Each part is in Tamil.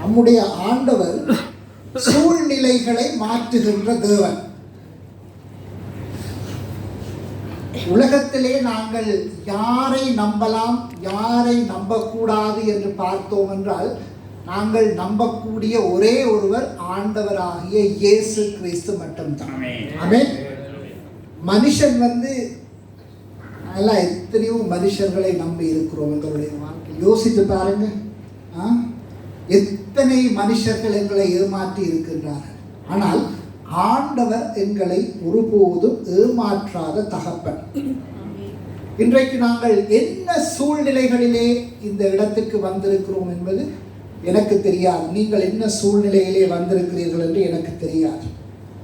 நம்முடைய ஆண்டவர் சூழ்நிலைகளை மாற்றுகின்ற தேவன். உலகத்திலே நாங்கள் யாரை நம்பலாம் யாரை நம்பக்கூடாது என்று பார்த்தோம் என்றால், நாங்கள் நம்பக்கூடிய ஒரே ஒருவர் ஆண்டவராகிய இயேசு கிறிஸ்து மட்டும்தான். ஆமென். மனுஷன் எத்தனையோ மனுஷர்களை நம்பி இருக்கிறோம் எங்களுடைய வாழ்க்கையில். யோசித்து பாருங்க, எத்தனை மனுஷர்கள் எங்களை ஏமாற்றி இருக்கின்றார்கள். ஆனால் ஆண்டவர் எங்களை ஒருபோதும் ஏமாற்றாத தகப்பன். இன்றைக்கு நாங்கள் என்ன சூழ்நிலைகளிலே இந்த இடத்துக்கு வந்திருக்கிறோம் என்பது எனக்கு தெரியாது. நீங்கள் என்ன சூழ்நிலையிலே வந்திருக்கிறீர்கள் என்று எனக்கு தெரியாது.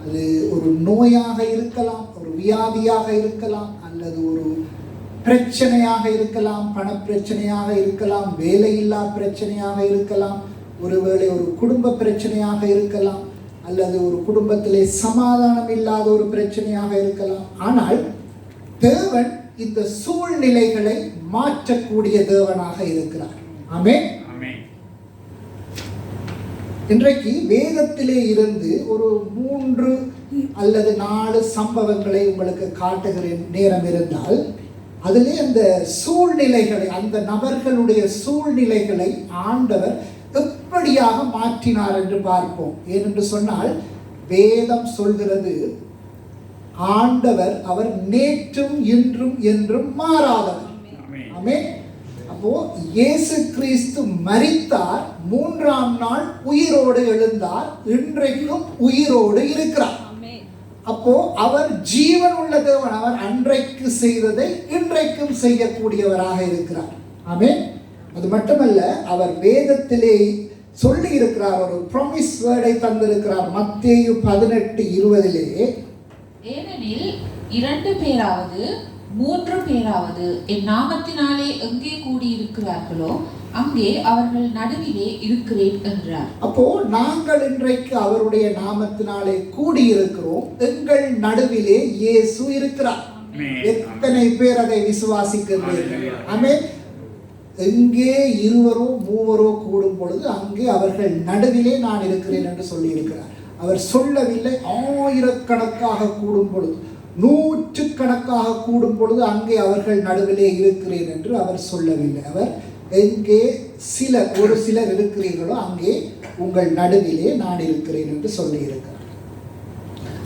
அது ஒரு நோயாக இருக்கலாம், ஒரு வியாதியாக இருக்கலாம், அல்லது ஒரு பிரச்சனையாக இருக்கலாம், பணப்பிரச்சனையாக இருக்கலாம், வேலையில்லா பிரச்சனையாக இருக்கலாம், ஒருவேளை ஒரு குடும்ப பிரச்சனையாக இருக்கலாம், அல்லது ஒரு குடும்பத்திலே சமாதானம் இல்லாத ஒரு பிரச்சனையாக இருக்கலாம். ஆனால் தேவன் இந்த சூழ்நிலைகளை மாற்றக்கூடிய தேவனாக இருக்கிறார். ஆமென். இன்றைக்கு வேதத்திலே இருந்து ஒரு 3 அல்லது 4 சம்பவங்களை உங்களுக்கு காட்டுகிறேன் நேரம் இருந்தால். அதிலே அந்த சூழ்நிலைகளை, அந்த நபர்களுடைய சூழ்நிலைகளை ஆண்டவர் எப்படியாக மாற்றினார் என்று பார்ப்போம். ஏனென்று சொன்னால், வேதம் சொல்கிறது ஆண்டவர் அவர் நேற்றும் இன்றும் என்றும் மாறாதவர். ஆமென். அப்போ இயேசு கிறிஸ்து மரித்தார், 3ஆம் நாள் உயிரோடு எழுந்தார், இன்றைக்கும் உயிரோடு இருக்கிறார். அப்போ அவர் ஜீவன் உள்ள தேவன். அவர் அன்றைக்கு செய்ததை இன்றைக்கும் செய்யக்கூடியவராக இருக்கிறார். ஆமென். அது மட்டுமல்ல, அவர் வேதத்திலே சொல்லி இருக்கிறார், ஒரு ப்ராமிஸ் வேர்டை தந்திருக்கிறார். மத்தேயு 18:20 ஏனெனில் 2 பேராவது 3 பேராவது என் நாமத்தினாலே எங்கே கூடியிருக்கிறார்களோ அங்கே அவர்கள் நடுவிலே இருக்கிறேன் என்றார். அப்போ நாங்கள் இன்றைக்கு அவருடைய நாமத்தினாலே கூடியிருக்கிறோம், எங்கள் நடுவிலே இயேசு இருக்கிறார். எத்தனை பேர் அதை விசுவாசிக்கிறீர்கள்? ஆமென். எங்கே 2 3 கூடும் பொழுது அங்கே அவர்கள் நடுவிலே நான் இருக்கிறேன் என்று சொல்லி இருக்கிறார். அவர் சொல்லவில்லை ஆயிரக்கணக்காக கூடும் பொழுது, 100கணக்காக கூடும் பொழுது அங்கே அவர்கள் நடுவிலே இருக்கிறேன் என்று அவர் சொல்லவில்லை. அவர் எங்கே ஒரு சிலர் இருக்கிறீர்களோ அங்கே உங்கள் நடுவிலே நான் இருக்கிறேன் என்று சொல்லி இருக்கிறார்.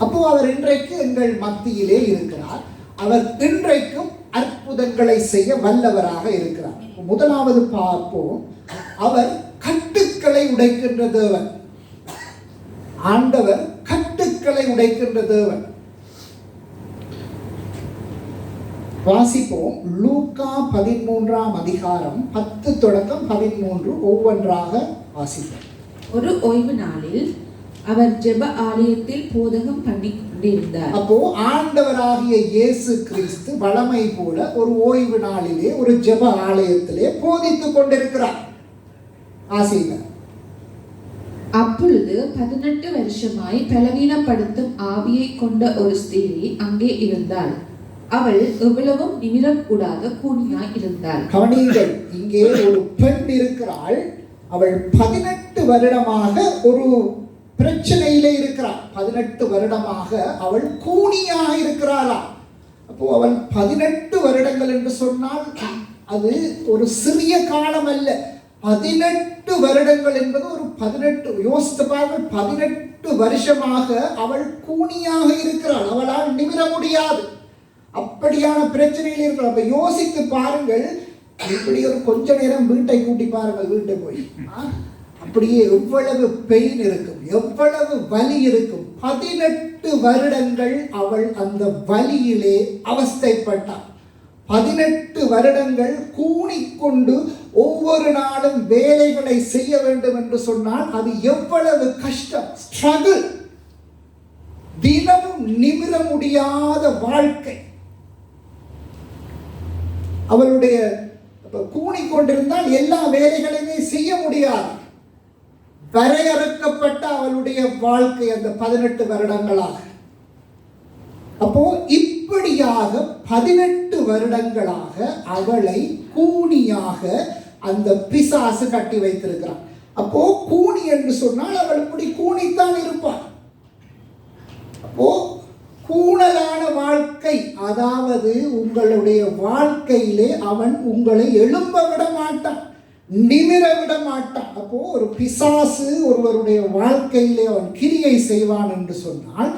அப்போ அவர் இன்றைக்கு எங்கள் மத்தியிலே இருக்கிறார். அவர் இன்றைக்கும் அற்புதங்களை செய்ய வல்லவராக இருக்கிறார். முதலாவது பார்ப்போம், அவர் கட்டுக்களை உடைக்கின்ற தேவன். ஆண்டவர் கட்டுக்களை உடைக்கின்ற தேவன். வாசிப்போம். லூக்கா 13ஆம் அதிகாரம் 10 தொடக்கம் 13 ஒவ்வொன்றாக வாசிப்போம். ஒரு ஓய்வு நாளில் அவர் ஜெப ஆலயத்தில் போதகம் பண்ணி கொண்டிருந்தார். அப்போ ஆண்டவராகிய இயேசு கிறிஸ்து வழமை போல ஒரு ஓய்வு நாளிலே ஒரு ஜெப ஆலயத்திலே போதித்துக் கொண்டிருக்கிறார். வாசிங்க. அப்பொழுது 18 வருஷமாய் பலவீனப்படுத்தும் ஆவியை கொண்ட ஒரு ஸ்திரீ அங்கே இருந்தாள். அவள் எவ்வளவும் நிமிரம் கூடாத கூனியாய் இருந்தாள். கவனியுங்கள், இங்கே ஒரு பெண் இருக்கிறாள். அவள் 18 வருடமாக ஒரு பிரச்சனையிலே இருக்கிறாள். 18 வருடமாக அவள் கூனியாக இருக்கிறாளா. அப்போ அவள் 18 வருடங்கள் என்று சொன்னால் அது ஒரு சிறிய காலம் அல்ல. 18 வருடங்கள் என்பது ஒரு 18 யோசித்து பாருங்கள். 18 வருஷமாக அவள் கூனியாக இருக்கிறாள். அவளால் நிமிர முடியாது. அப்படியான பிரச்சனையில் இருக்கிறாள். அப்ப யோசித்து பாருங்கள். இப்படி ஒரு கொஞ்ச நேரம் வீட்டை கூட்டி பாருங்கள், வீட்டை போய் அப்படியே எவ்வளவு பெயின் இருக்கும், எவ்வளவு வலி இருக்கும். 18 வருடங்கள் அவள் அந்த வலியிலே அவஸ்தைப்பட்டாள். 18 வருடங்கள் கூனிக்கொண்டு ஒவ்வொரு நாளும் வேலைகளை செய்ய வேண்டும் என்று சொன்னால் அது எவ்வளவு கஷ்டம், ஸ்ட்ரகிள், தினமும் நிமிர முடியாத வாழ்க்கை. அவளுடைய கூனிக்கொண்டிருந்தால் எல்லா வேலைகளையுமே செய்ய முடியாது. வரையறுக்கப்பட்ட அவளுடைய வாழ்க்கை அந்த 18 வருடங்களாக. அப்போ இப்படியாக 18 வருடங்களாக அவளை கூனியாக அந்த பிசாசு கட்டி வைத்திருக்கிறான். அப்போ கூனி என்று சொன்னால் அவள் இப்படி கூனித்தான் இருப்பாள். அப்போ கூணலான வாழ்க்கை, அதாவது உங்களுடைய வாழ்க்கையிலே அவன் உங்களை எழும்ப விட மாட்டான், நிமிர விட மாட்டான். அப்போ ஒரு பிசாசு ஒருவருடைய வாழ்க்கையிலே அவன் கிரியை செய்வான் என்று சொன்னால்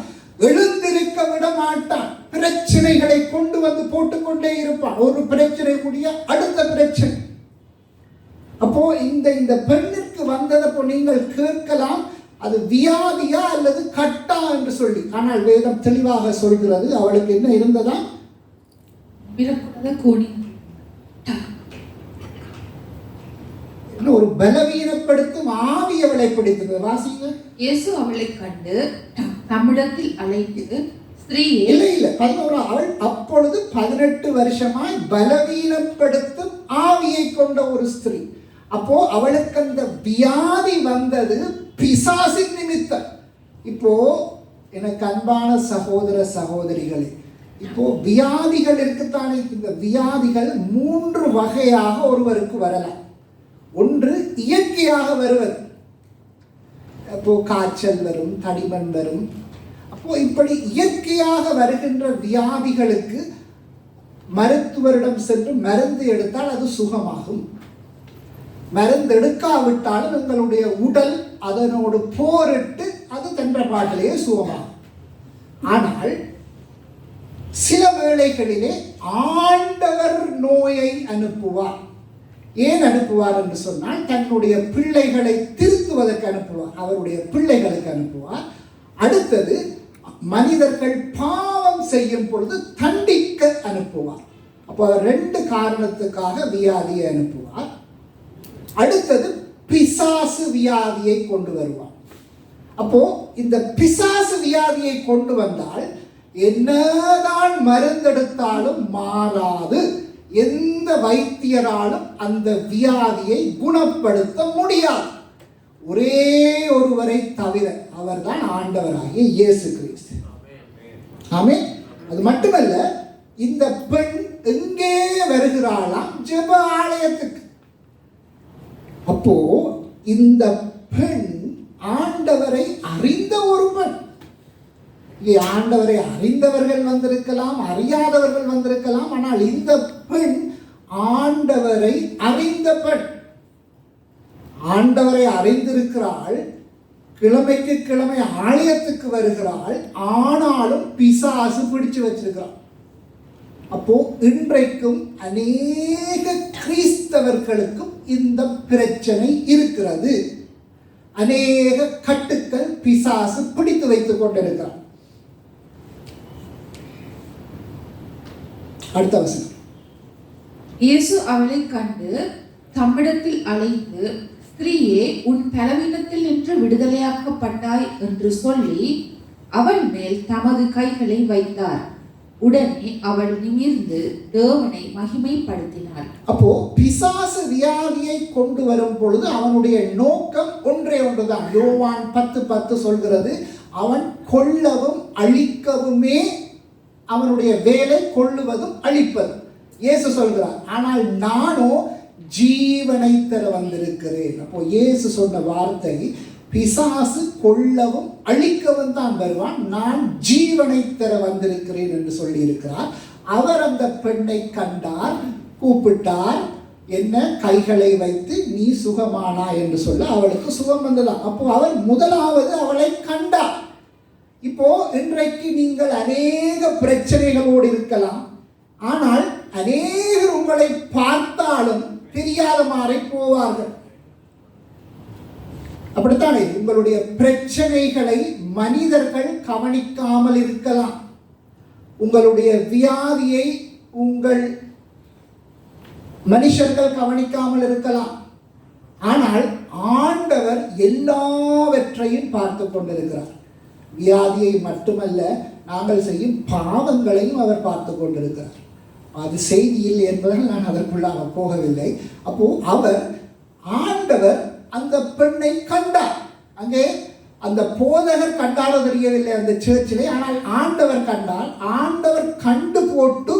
எழுந்திருக்க விட மாட்டான். பிரச்சனைகளை கொண்டு வந்து போட்டுக்கொண்டே இருப்பான். ஒரு பிரச்சனை கூடிய அடுத்த பிரச்சனை. அப்போ இந்த பெண்ணிற்கு வந்ததப்போ நீங்கள் கேட்கலாம், அது வியாதியா அல்லது கட்டா என்று சொல்லி. ஆனால் வேதம் தெளிவாக சொல்கிறது, அவளுக்கு என்ன இருந்ததா? ஒரு பலவீனப்படுத்தும் ஆவி அவளை பிடித்தது. வாசிங்க. இயேசு அவளை கண்டு தம்மிடத்தில் அழைத்து, ஸ்திரீயே. இல்ல 11 அவள் அப்பொழுது 18 வருஷமாய் பலவீனப்படுத்தும் ஆவியை கொண்ட ஒரு ஸ்திரீ. அப்போ அவளுக்கு அந்த வியாதி வந்தது பிசாசின் நிமித்தம். இப்போ எனக்கு அன்பான சகோதர சகோதரிகளே, இப்போ வியாதிகள் இருக்குத்தானே, இந்த வியாதிகள் 3 வகையாக ஒருவருக்கு வரலாம். ஒன்று இயற்கையாக வருவது, அப்போ காய்ச்சல் வரும், தடிமன் வரும். அப்போ இப்படி இயற்கையாக வருகின்ற வியாதிகளுக்கு மருத்துவரிடம் சென்று மருந்து எடுத்தால் அது சுகமாகும். மருந்து எடுக்காவிட்டாலும் எங்களுடைய உடல் அதனோடு போரிட்டு அது தன்ற பாட்டிலேயே சுகமாகும். ஆனால் சில வேளைகளிலே ஆண்டவர் நோயை அனுப்புவார். ஏன் அனுப்புவார் என்று சொன்னால், தன்னுடைய பிள்ளைகளை திருத்துவதற்கு அனுப்புவார், அவருடைய பிள்ளைகளுக்கு அனுப்புவார். அடுத்தது மனிதர்கள் பாவம் செய்யும் பொழுது தண்டிக்க அனுப்புவார். அப்போ 2 காரணத்துக்காக வியாதியை அனுப்புவார். அடுத்தது பிசாசு வியாதியை கொண்டு வருவார். அப்போ இந்த பிசாசு வியாதியை கொண்டு வந்தால் என்னதான் மருந்தெடுத்தாலும் மாறாது. எந்த வைத்தியராலும் அந்த வியாதியை குணப்படுத்த முடியாது, ஒரே ஒருவரை தவிர, அவர்தான் ஆண்டவராகிய இயேசு கிறிஸ்து. ஆமென். அது மட்டுமல்ல, இந்த பெண் எங்கே வருகிறாளாம்? ஜெப ஆலயத்துக்கு. அப்போ இந்த பெண் ஆண்டவரை அறிந்த ஒரு பெண். ஆண்டவரை அறிந்தவர்கள் வந்திருக்கலாம், அறியாதவர்கள் வந்திருக்கலாம். ஆனால் இந்த பெண் ஆண்டவரை அறிந்த பெண். ஆண்டவரை அறிந்திருக்கிறாள், கிழமைக்கு கிழமை ஆலயத்துக்கு வருகிறாள். ஆனாலும் பிசாசு பிடிச்சு வச்சிருக்கிறாள். அப்போ இன்றைக்கும் அநேக கிறிஸ்தவர்களுக்கும் இந்த பிரச்சனை இருக்கிறது. அநேக கட்டுக்கள் பிசாசு பிடித்து வைத்துக் கொண்டிருக்கிறார். அடுத்த வசனம். இயேசு அவளை கண்டு தம்மிடத்தில் அழைத்து, ஸ்திரீயே, உன் பலவீனத்தில் நின்று விடுதலையாக்கப்பட்டாய் என்று சொல்லி அவள் மேல் தமது கைகளை வைத்தார். உடனே அவள் நிமிர்ந்து தேவனை மகிமைப்படுத்தினாள். அப்போ பிசாசு வியாதியை கொண்டு வரும் பொழுது அவனுடைய நோக்கம் ஒன்றே ஒன்றுதான். யோவான் 10:10 சொல்கிறது, அவன் கொல்லவும் அழிக்கவுமே அவனுடைய வேலை, கொல்லுவதும் அழிப்பதும். இயேசு சொல்கிறார், ஆனால் நானோ ஜீவனை தர வந்திருக்கிறேன். அப்போ இயேசு சொன்ன வார்த்தை, பிசாசு கொல்லவும் அழிக்கவும் தான் வருவான், நான் ஜீவனை தர வந்திருக்கிறேன் என்று சொல்லி இருக்கிறார். அவர் அந்த பெண்ணை கண்டார், கூப்பிட்டார், என்ன கைகளை வைத்து நீ சுகமானா என்று சொல்ல அவளுக்கு சுகம் வந்ததாம். அப்போ அவர் முதலாவது அவளை கண்டார். இப்போ இன்றைக்கு நீங்கள் அநேக பிரச்சனைகளோடு இருக்கலாம், ஆனால் அநேகர் உங்களை பார்த்தாலும் தெரியாத மாதிரி போவார்கள். அப்படித்தானே? உங்களுடைய பிரச்சனைகளை மனிதர்கள் கவனிக்காமல் இருக்கலாம், உங்களுடைய வியாதியை உங்கள் மனுஷர்கள் கவனிக்காமல் இருக்கலாம். ஆனால் ஆண்டவர் எல்லாவற்றையும் பார்த்து கொண்டிருக்கிறார். வியாதியை மட்டுமல்ல, நாங்கள் செய்யும் பாவங்களையும் அவர் பார்த்து கொண்டிருக்கிறார். அது செய்தியில் என்பதால் நான் அதற்குள்ளாக போகவில்லை. அப்போ ஆண்டவர் அந்த பெண்ணை கண்டார். அங்கே அந்த போதகர் கண்டாரோ தெரியவில்லை அந்த சர்ச்சிலே, ஆனால் ஆண்டவர் கண்டார். ஆண்டவர் கண்டு போட்டு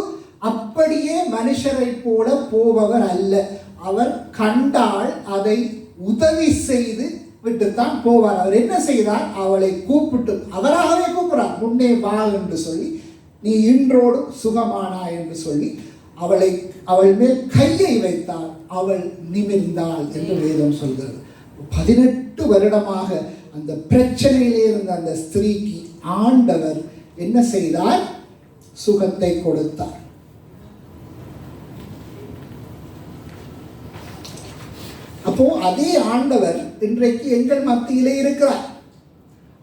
அப்படியே மனுஷரை போல போபவர் அல்ல. அவர் கண்டால் அதை உதவி செய்து விட்டுத்தான் போவார். அவர் என்ன செய்தார்? அவளை கூப்பிட்டு, அவராகவே கூப்பிடுறார், முன்னே வா என்று சொல்லி, நீ இன்றோடு சுகமானா என்று சொல்லி அவள் மேல் கையை வைத்தார், அவள் நிமிர்ந்தாள் என்று வேதம் சொல்கிறது. 18 வருடமாக அந்த பிரச்சனையிலே இருந்த அந்த ஸ்திரீக்கு ஆண்டவர் என்ன செய்தார்? சுகத்தை கொடுத்தார். அப்போ அதே ஆண்டவர் இன்றைக்கு எங்கள் மத்தியிலே இருக்கிறார்.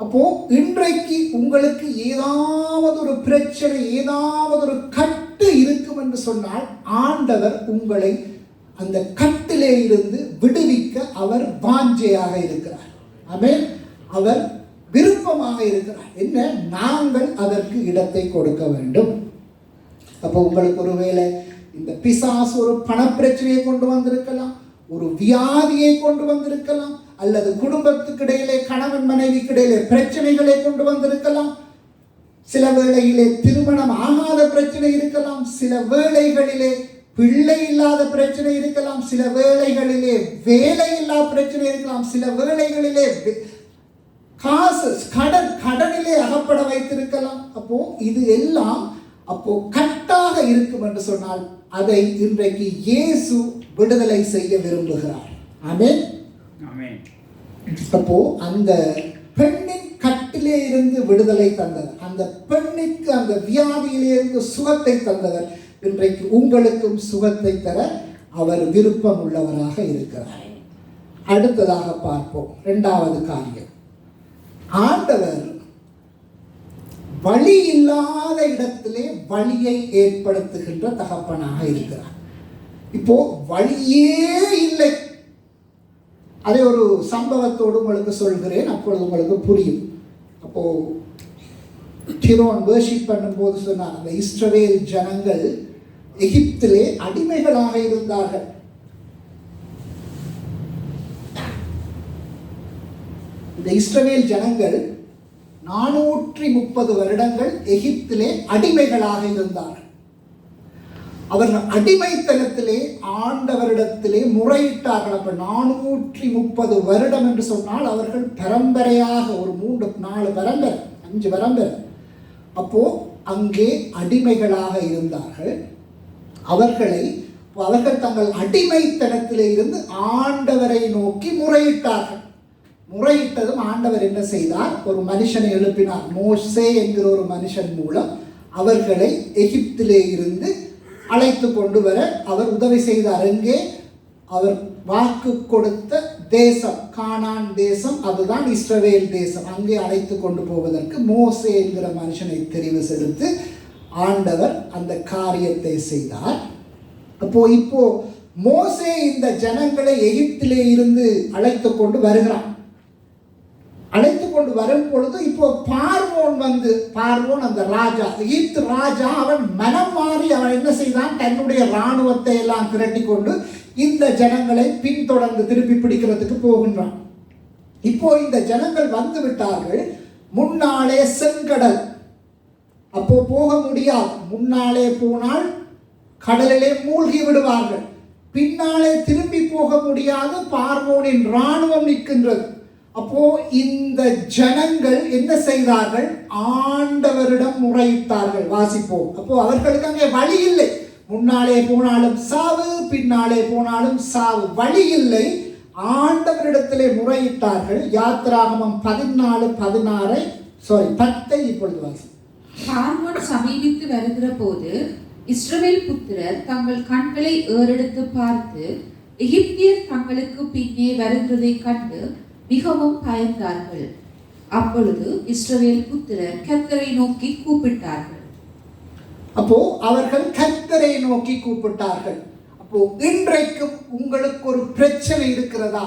அப்போ இன்றைக்கு உங்களுக்கு ஏதாவது ஒரு பிரச்சனை, ஏதாவது ஒரு கட்டு இருக்கும் என்று சொன்னால் ஆண்டவர் உங்களை அந்த கட்டிலே இருந்து விடுவிக்க அவர் வாஞ்சையாக இருக்கிறார். ஆமென். அவர் விருப்பமாக இருக்கிறார். என்ன? நாங்கள் அதற்கு இடத்தை கொடுக்க வேண்டும். அப்போ உங்களுக்கு ஒருவேளை இந்த பிசாசு ஒரு பணப்பிரச்சனையை கொண்டு வந்திருக்கலாம், ஒரு வியாதியை கொண்டு வந்திருக்கலாம், அல்லது குடும்பத்துக்கு இடையிலே கணவன் மனைவிக்கு இடையிலே பிரச்சனைகளை கொண்டு வந்திருக்கலாம். சில வேளையிலே திருமணம் ஆகாத பிரச்சனை இருக்கலாம், சில வேளைகளிலே பிள்ளை இல்லாத பிரச்சனை இருக்கலாம், சில வேளைகளிலே வேலை இல்லாத பிரச்சனை இருக்கலாம், சில வேளைகளிலே காசு கடனிலே அகப்பட வைத்திருக்கலாம். அப்போ இது எல்லாம் அப்போ கட்டாக இருக்கும் என்று சொன்னால் அதை இன்றைக்கு இயேசு விடுதலை செய்ய விரும்புகிறார். ஆமென். அப்போ அந்த பெண்ணின் கட்டிலே இருந்து விடுதலை தந்தவர், அந்த பெண்ணுக்கு அந்த வியாதியிலே இருந்து சுகத்தை தந்தவர் இன்றைக்கு உங்களுக்கும் சுகத்தை தர அவர் விருப்பம் உள்ளவராக இருக்கிறார். அடுத்ததாக பார்ப்போம். 2வது காரியம், ஆண்டவர் வழி இல்லாத இடத்திலே வழியை ஏற்படுத்துகின்ற தகப்பனாக இருக்கிறார். இப்போ வழியே இல்லை. அதே ஒரு சம்பவத்தோடு உங்களுக்கு சொல்கிறேன், அப்பொழுது உங்களுக்கு புரியும். அப்போ கிரோன் வர்ஷிப் பண்ணும்போது சொன்னார், அந்த இஸ்ரவேல் ஜனங்கள் எகிப்திலே அடிமைகளாக இருந்தார்கள். இந்த இஸ்ரவேல் ஜனங்கள் 430 வருடங்கள் எகிப்திலே அடிமைகளாக இருந்தார்கள். அவர்கள் அடிமைத்தனத்திலே ஆண்டவரிடத்திலே முறையிட்டார்கள். அப்ப 430 வருடம் என்று சொன்னால் அவர்கள் பரம்பரையாக ஒரு 3-4 பரம்பரை 5 பரம்பரை அப்போ அங்கே அடிமைகளாக இருந்தார்கள். அவர்கள் தங்கள் அடிமைத்தனத்திலே இருந்து ஆண்டவரை நோக்கி முறையிட்டார்கள். முறையிட்டதும் ஆண்டவர் என்ன செய்தார்? ஒரு மனுஷனை எழுப்பினார். மோசே என்கிற ஒரு மனுஷன் மூலம் அவர்களை எகிப்திலே இருந்து அழைத்து கொண்டு வர அவர் உதவி செய்தார். எங்கே? அவர் வாக்கு கொடுத்த தேசம், கானான் தேசம், அதுதான் இஸ்ரவேல் தேசம். அங்கே அழைத்து கொண்டு போவதற்கு மோசே என்கிற மனுஷனை தெரிவு செய்து ஆண்டவர் அந்த காரியத்தை செய்தார். இப்போ மோசே இந்த ஜனங்களை எகிப்திலே இருந்து அழைத்து கொண்டு வருகிறான். அழைத்து கொண்டு வரும் பொழுது இப்போ பார்வோன் அந்த ராஜா, எகிப்து ராஜா, அவன் மனம் மாறி அவன் என்ன செய்தான்? தன்னுடைய இராணுவத்தை எல்லாம் திரட்டி கொண்டு இந்த ஜனங்களை பின்தொடர்ந்து திருப்பி பிடிக்கிறதுக்கு போகின்றான். இப்போ இந்த ஜனங்கள் வந்து விட்டார்கள். முன்னாலே செங்கடல், அப்போ போக முடியாது. முன்னாலே போனால் கடலிலே மூழ்கி விடுவார்கள். பின்னாலே திரும்பி போக முடியாது, பார்வோனின் இராணுவம் நிற்கின்றது. அப்போ இந்த ஜனங்கள் என்ன செய்தார்கள்? ஆண்டவரிடம் முறையிட்டார்கள். வாசிப்போம். அப்போ அவர்களுக்கு அங்கே வழி இல்லை. முன்னாலே போனாலும் சாவு, பின்னாலே போனாலும் சாவு, வழி இல்லை. ஆண்டவரிடத்திலே முறையிட்டார்கள். யாத்திராகமம் 14:10 இப்பொழுது வாசி. பார்வோன் சமீபித்து வருகிற போது இஸ்ரவேல் புத்திரர் தங்கள் கண்களை ஏறெடுத்து பார்த்து எகிப்தியர் தங்களுக்கு பின்னே வருகிறதை கண்டு மிகவும் பயந்தார்கள். அப்பொழுது இஸ்ரவேல் புத்திரர் கர்த்தரை நோக்கி கூப்பிட்டார்கள். அப்போ அவர்கள் கர்த்தரை நோக்கி கூப்பிட்டார்கள். அப்போ இன்றைக்கும் உங்களுக்கு ஒரு பிரச்சனை இருக்கிறதா?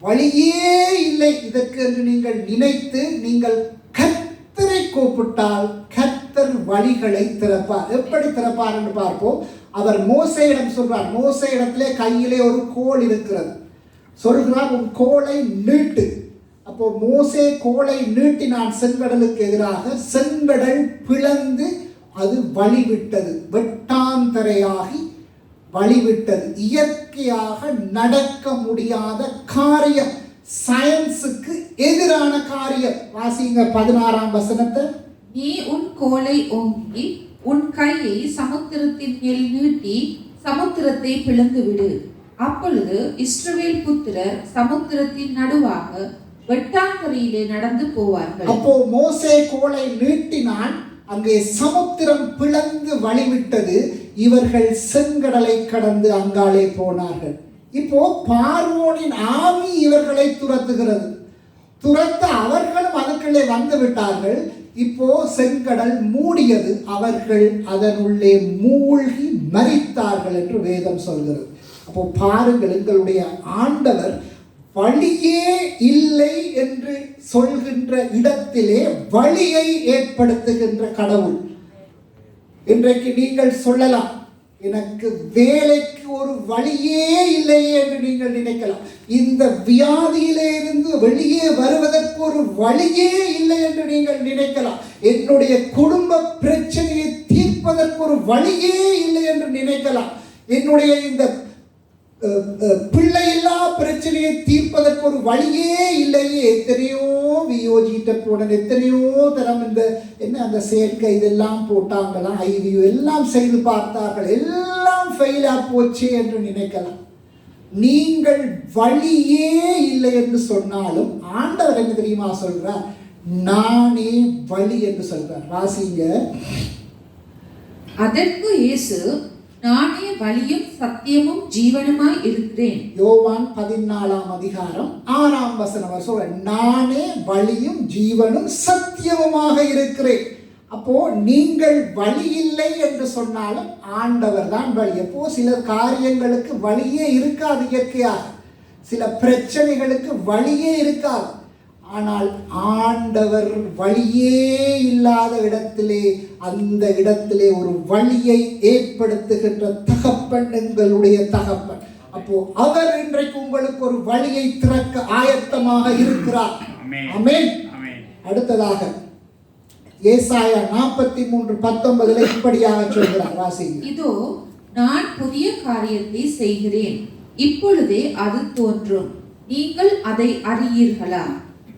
வழியே இல்லை இதற்கு என்று நீங்கள் நினைத்து நீங்கள் கர்த்தரை கூப்பிட்டால் கர்த்தர் வழிகளை திறப்பார். எப்படி திறப்பார் என்று பார்ப்போம். அவர் மோசேயிடம் சொல்றார். மோசே இடத்திலே கையிலே ஒரு கோல் இருக்கிறது. சொல்கிறார், உன் கோலை நீட்டு. அப்போ மோசே கோலை நீட்டினான் செங்கடலுக்கு எதிராக. செங்கடல் பிளந்து அது வழிவிட்டது, வெட்டாந்தரையாகி வழிவிட்டது. இயற்கையாக நடக்க முடியாத காரியம். சயின்ஸுக்கு எதிரான காரியம். வாசிங்க 16ஆம் வசனத்தை. நீ உன் கோலை ஓங்கி உன் கையை சமுத்திரத்தின் மேல் நீட்டி சமுத்திரத்தை பிளந்து விடு. அப்பொழுது இஸ்ரவேல் புத்திரர் சமுத்திரத்தின் நடுவாக வெட்டாந்தரையிலே நடந்து போவார்கள். அப்போ மோசே கோலை நீட்டினான், அங்கே சமுத்திரம் பிளந்து வழிவிட்டது. இவர்கள் செங்கடலை கடந்து அங்காலே போனார்கள். இப்போ பார்வோனின் ஆவி இவர்களை துரத்துகிறது. துரத்த அவர்களும் அதுக்குள்ளே வந்து விட்டார்கள். இப்போ செங்கடல் மூடியது, அவர்கள் அதனுள்ளே மூழ்கி மரித்தார்கள் என்று வேதம் சொல்கிறது. அப்போ பாருங்கள், எங்களுடைய ஆண்டவர் வழியே இல்லை என்று சொல்கின்ற இடத்திலே வழியை ஏற்படுத்துகின்ற கடவுள். இன்றைக்கு நீங்கள் சொல்லலாம், எனக்கு வேலைக்கு ஒரு வழியே இல்லையே என்று நீங்கள் நினைக்கலாம். இந்த வியாதியிலே இருந்து வெளியே வருவதற்கு ஒரு வழியே இல்லை என்று நீங்கள் நினைக்கலாம். என்னுடைய குடும்ப பிரச்சனையை தீர்ப்பதற்கு ஒரு வழியே இல்லை என்று நினைக்கலாம். என்னுடைய இந்த பிள்ளையில்லா பிரச்சனையை தீர்ப்பதற்கு ஒரு வழியே இல்லையே. எத்தனையோ வியோஜிட்ட போன எத்தனையோ தரம் இந்த என்ன அந்த சேர்க்கை இதெல்லாம் போட்டாங்களாம், ஐவியோ எல்லாம் செய்து பார்த்தார்கள், எல்லாம் ஃபெயிலா போச்சு என்று நினைக்கலாம். நீங்கள் வழியே இல்லை என்று சொன்னாலும் ஆண்டவர் என்ன தெரியுமா சொல்றார்? நானே வழி என்று சொல்றார். வாசிங்க. அதற்கு இயேசு, நானே வழியும் சத்தியமும் ஜீவனுமாய் இருக்கிறேன். யோவான் 14ஆம் அதிகாரம் 6ஆம் வசனம் சொல்ற, நானே வழியும் ஜீவனும் சத்தியமுமாக இருக்கிறேன். அப்போ நீங்கள் வழி இல்லை என்று சொன்னாலும் ஆண்டவர் தான் வழி. அப்போ சில காரியங்களுக்கு வழியே இருக்காது, இயற்கையாக சில பிரச்சனைகளுக்கு வழியே இருக்காது. ஆனால் ஆண்டவர் வழியே இல்லாத இடத்திலே, அந்த இடத்திலே ஒரு வழியை ஏற்படுத்துகின்ற தகப்பன் எங்களுடைய தகப்பன். அப்போ அவர் இன்றைக்கு உங்களுக்கு ஒரு வழியை திறக்க ஆயத்தமாக இருக்கிறார். ஆமென். அடுத்ததாக ஏசாயா 43:19 இப்படியாக சொல்கிறார். வாசிங்க. இதோ நான் புதிய காரியத்தை செய்கிறேன், இப்பொழுதே அது தோன்றும், நீங்கள் அதை அறியீர்களா?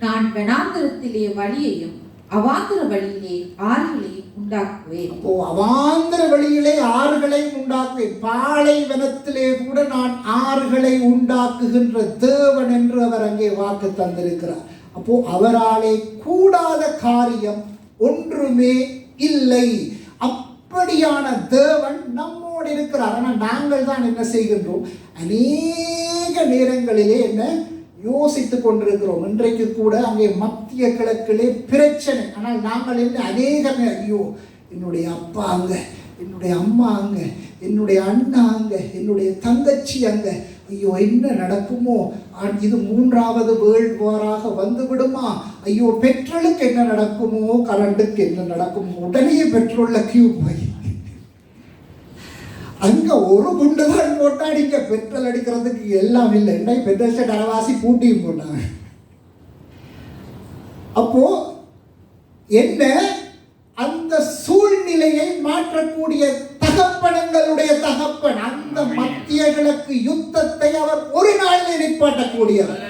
நான் வனாந்தரத்திலே வழியையும் அவாந்தர வழியிலே ஆறுகளையும் உண்டாக்குவேன். அப்போ அவாந்தர வழியிலே ஆறுகளை உண்டாக்குவேன். பாலைவனத்திலே கூட நான் ஆறுகளை உண்டாக்குகின்ற தேவன் என்று அவர் அங்கே வாக்கு தந்திருக்கிறார். அப்போ அவராலே கூடாத காரியம் ஒன்றுமே இல்லை. அப்படியான தேவன் நம்மோடு இருக்கிறார். ஆனால் நாங்கள் தான் என்ன செய்கின்றோம்? அநேக நேரங்களிலே என்ன யோசித்துக் கொண்டிருக்கிறோம். இன்றைக்கு கூட அங்கே மத்திய கிழக்கிலே பிரச்சனை. ஆனால் நாங்கள் என்ன அநேக ஐயோ என்னுடைய அப்பா அங்க, என்னுடைய அம்மா அங்க, என்னுடைய அண்ணா அங்க, என்னுடைய தங்கச்சி அங்க, ஐயோ என்ன நடக்குமோ, இது 3வது வேர்ல்ட் வாராக வந்து விடுமா, ஐயோ பெட்ரோலுக்கு என்ன நடக்குமோ, கரண்டுக்கு என்ன நடக்குமோ, உடனே பெட்ரோல்ல கியூ போய் அங்க ஒரு குண்டு தான் போட்டாடிங்க, பெட்ரோல் அடிக்கிறதுக்கு எல்லாம் இல்லை. இன்னைக்கு பெட்ரோல் ஸ்டேட் அரைவாசி பூட்டியும் போட்டாங்க. அப்போ என்ன, அந்த சூழ்நிலையை மாற்றக்கூடிய தகப்பனங்களுடைய தகப்பன். அந்த மத்திய கிழக்கு யுத்தத்தை அவர் ஒரு நாளிலே நிப்பாட்டக்கூடியவர்.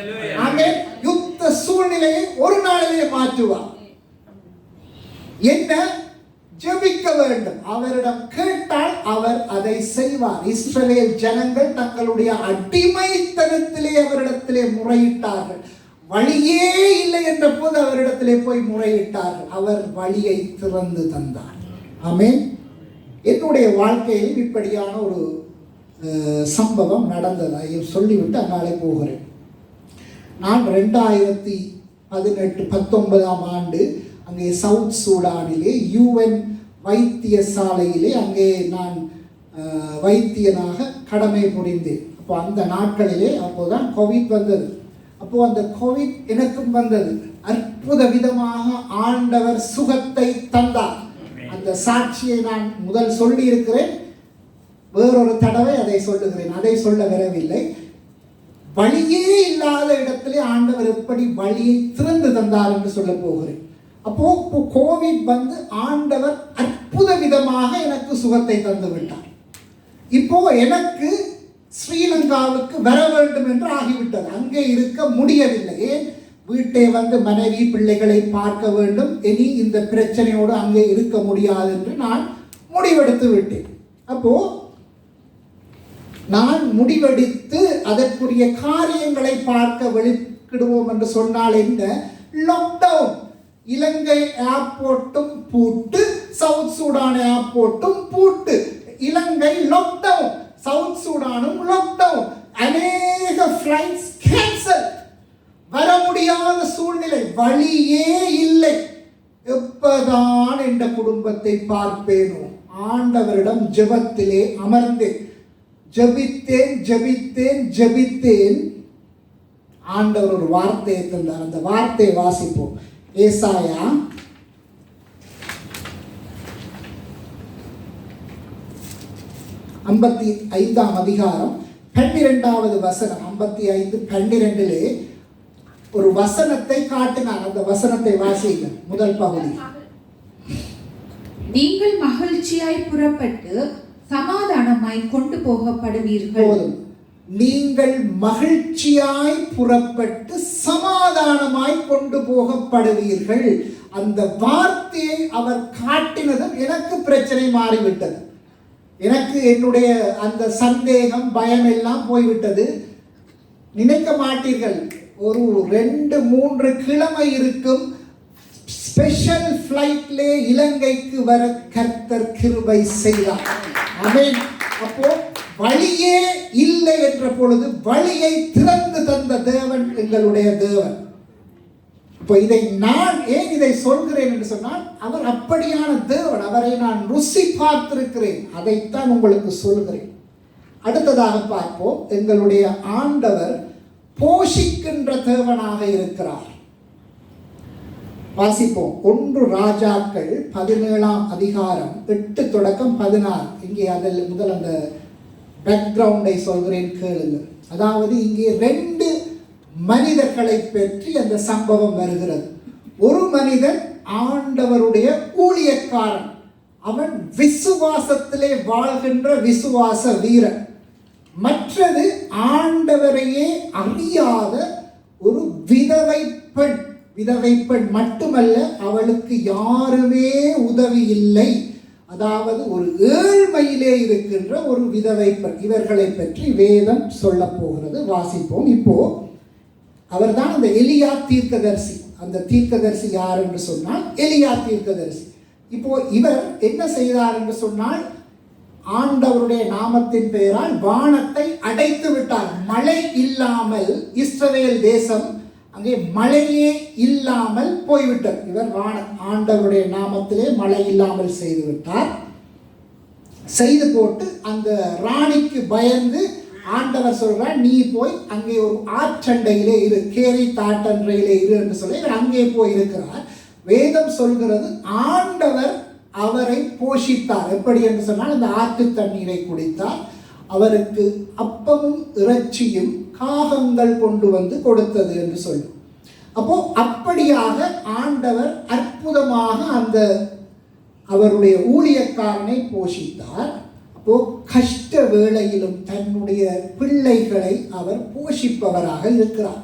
ஆமென். யுத்த சூழ்நிலையை ஒரு நாளிலே மாற்றுவார். என்ன, ஜெபிக்க வேண்டும். அவரிடம் கேட்டால் அவர் அதை செய்வார். இஸ்ரவேல் ஜனங்கள் தங்களுடைய அடிமைத்தனத்திலே அவரிடத்திலே முறையிட்டார்கள். வழியே இல்லை என்ற போது அவரிடத்திலே போய் முறையிட்டார்கள். அவர் வழியை திறந்து தந்தார். ஆமென். என்னுடைய வாழ்க்கையில் இப்படியான ஒரு சம்பவம் நடந்ததை சொல்லிவிட்டு அங்காலே போகிறேன். நான் 2018-19ஆம் ஆண்டு அங்கே சவுத் சூடானிலே UN வைத்தியசாலையிலே அங்கே நான் வைத்தியனாக கடமை புரிந்தேன். அப்போ அந்த நாட்களிலே அப்போதான் கோவிட் வந்தது. அப்போ அந்த கோவிட் எனக்கும் வந்தது. அற்புத விதமாக ஆண்டவர் சுகத்தை தந்தார். அந்த சாட்சியை நான் முதல் சொல்லி இருக்கிறேன், வேறொரு தடவை அதை சொல்லுகிறேன். அதை சொல்ல வரவில்லை. வழியே இல்லாத இடத்திலே ஆண்டவர் எப்படி வழியை திறந்து தந்தார் என்று சொல்ல போகிறேன். அப்போ கோவிட் வந்து ஆண்டவர் அற்புத விதமாக எனக்கு சுகத்தை தந்து விட்டார். இப்போ எனக்கு ஸ்ரீலங்காவுக்கு வர வேண்டும் என்று ஆகிவிட்டது. அங்கே இருக்க முடியவில்லை. ஏன்? வீட்டை வந்து மனைவி பிள்ளைகளை பார்க்க வேண்டும், இனி இந்த பிரச்சனையோடு அங்கே இருக்க முடியாது என்று நான் முடிவெடுத்து விட்டேன். அப்போ நான் முடிவெடுத்து அதற்குரிய காரியங்களை பார்க்க வெளிக்கிடுவோம் என்று சொன்னால் என்ன? லாக்டவுன். இலங்கை ஏர்போர்ட்டும் பூட்டு, சவுத் சூடான் ஏர்போர்ட்டும் பூட்டு. இலங்கை லாக்டவுன், சவுத் சூடானும் லாக்டவுன். அநேக ஃப்ளைட்ஸ் கேன்சல். வர முடியாத சூழ்நிலை, வழியே இல்லை. எப்பதான் என்ற குடும்பத்தை பார்ப்பேனோ? ஆண்டவரிடம் ஜெபத்திலே அமர்ந்தேன். ஜெபித்தேன் ஜெபித்தேன் ஜெபித்தேன். ஆண்டவர் ஒரு வார்த்தையை தந்தார். அந்த வார்த்தையை வாசிப்போம். ஏசாயா 55ஆம் அதிகாரம் 12வது வசனம். 55:12 ஒரு வசனத்தை காட்டினார். அந்த வசனத்தை வாசிங்க. முதல் பகுதி. நீங்கள் மகிழ்ச்சியாய் புறப்பட்டு சமாதானமாய் கொண்டு போகப்படுவீர்கள். நீங்கள் மகிழ்ச்சியாய் புறப்பட்டு சமாதானமாய் கொண்டு போகப்படுவீர்கள். அந்த வார்த்தையை அவர் காட்டினதும் எனக்கு பிரச்சனை மாறிவிட்டது. எனக்கு என்னுடைய அந்த சந்தேகம், பயம் எல்லாம் போய்விட்டது. நினைக்க மாட்டீர்கள், ஒரு 2-3 கிழமை இருக்கும் ஸ்பெஷல் ஃப்ளைட்லே இலங்கைக்கு வர கர்த்தர் கிருபை செய்தார். ஆமென். அப்போ வழியே இல்லை என்ற பொழுது வழியை திறந்து தந்த தேவன் எங்களுடைய தேவன். இப்போ நான் ஏன் இதை சொல்கிறேன் என்று சொன்னால், அவர் அப்படியான தேவன். அவரை நான் ருசி பார்த்திருக்கிறேன். அதைத்தான் உங்களுக்கு சொல்கிறேன். அடுத்ததாக பார்ப்போம். எங்களுடைய ஆண்டவர் போஷிக்கின்ற தேவனாக இருக்கிறார். வாசிப்போம். 1 ராஜாக்கள் 17ஆம் அதிகாரம் 8 தொடக்கம் 16. இங்கே அதில் முதல் அந்த பேக்ரவுண்டை சொல்கிறேன், கேளுங்கள். அதாவது இங்கே 2 மனிதர்களை பற்றி அந்த சம்பவம் வருகிறது. ஒரு மனிதன் ஆண்டவருடைய ஊழியக்காரன். அவன் விசுவாசத்திலே வாழ்கின்ற விசுவாச வீரன். மற்றது ஆண்டவரையே அறியாத ஒரு விதவை பெண். விதவை பெண் மட்டுமல்ல, அவளுக்கு யாருமே உதவி இல்லை. அதாவது ஒரு ஏழ்மையிலே இருக்கின்ற ஒரு விதவை பெண். இவர்களை பற்றி வேதம் சொல்ல போகிறது. வாசிப்போம். இப்போ அவர்தான் அந்த எலியா தீர்க்கதரிசி. அந்த தீர்க்கதரிசி யார் என்று சொன்னால் எலியா தீர்க்கதரிசி. இப்போ இவர் என்ன செய்தார் என்று சொன்னால், ஆண்டவருடைய நாமத்தின் பெயரால் வானத்தை அடைத்து விட்டார். மழை இல்லாமல் இஸ்ரவேல் தேசம் அங்கே மழையே இல்லாமல் போய்விட்டது. இவர் ஆண்டவருடைய நாமத்திலே மழை இல்லாமல் செய்து விட்டார். செய்து போட்டு அந்த ராணிக்கு பயந்து ஆண்டவர் சொல்றார், நீ போய் அங்கே ஒரு ஆற்றண்டையிலே இரு, கேரி தாட்டன்றையிலே இரு என்று சொல்லி இவர் அங்கே போய் இருக்கிறார். வேதம் சொல்கிறது, ஆண்டவர் அவரை போஷித்தார். எப்படி என்று சொன்னால், அந்த ஆற்று தண்ணீரை குடித்தார். அவருக்கு அப்பமும் இறைச்சியும் காகங்கள் கொண்டு வந்து கொடுத்தது என்று சொல்லும். அப்போ அப்படியாக ஆண்டவர் அற்புதமாக அந்த அவருடைய ஊழியக்காரனை போஷித்தார். அப்போ கஷ்ட வேளையிலும் தன்னுடைய பிள்ளைகளை அவர் போஷிப்பவராக இருக்கிறார்.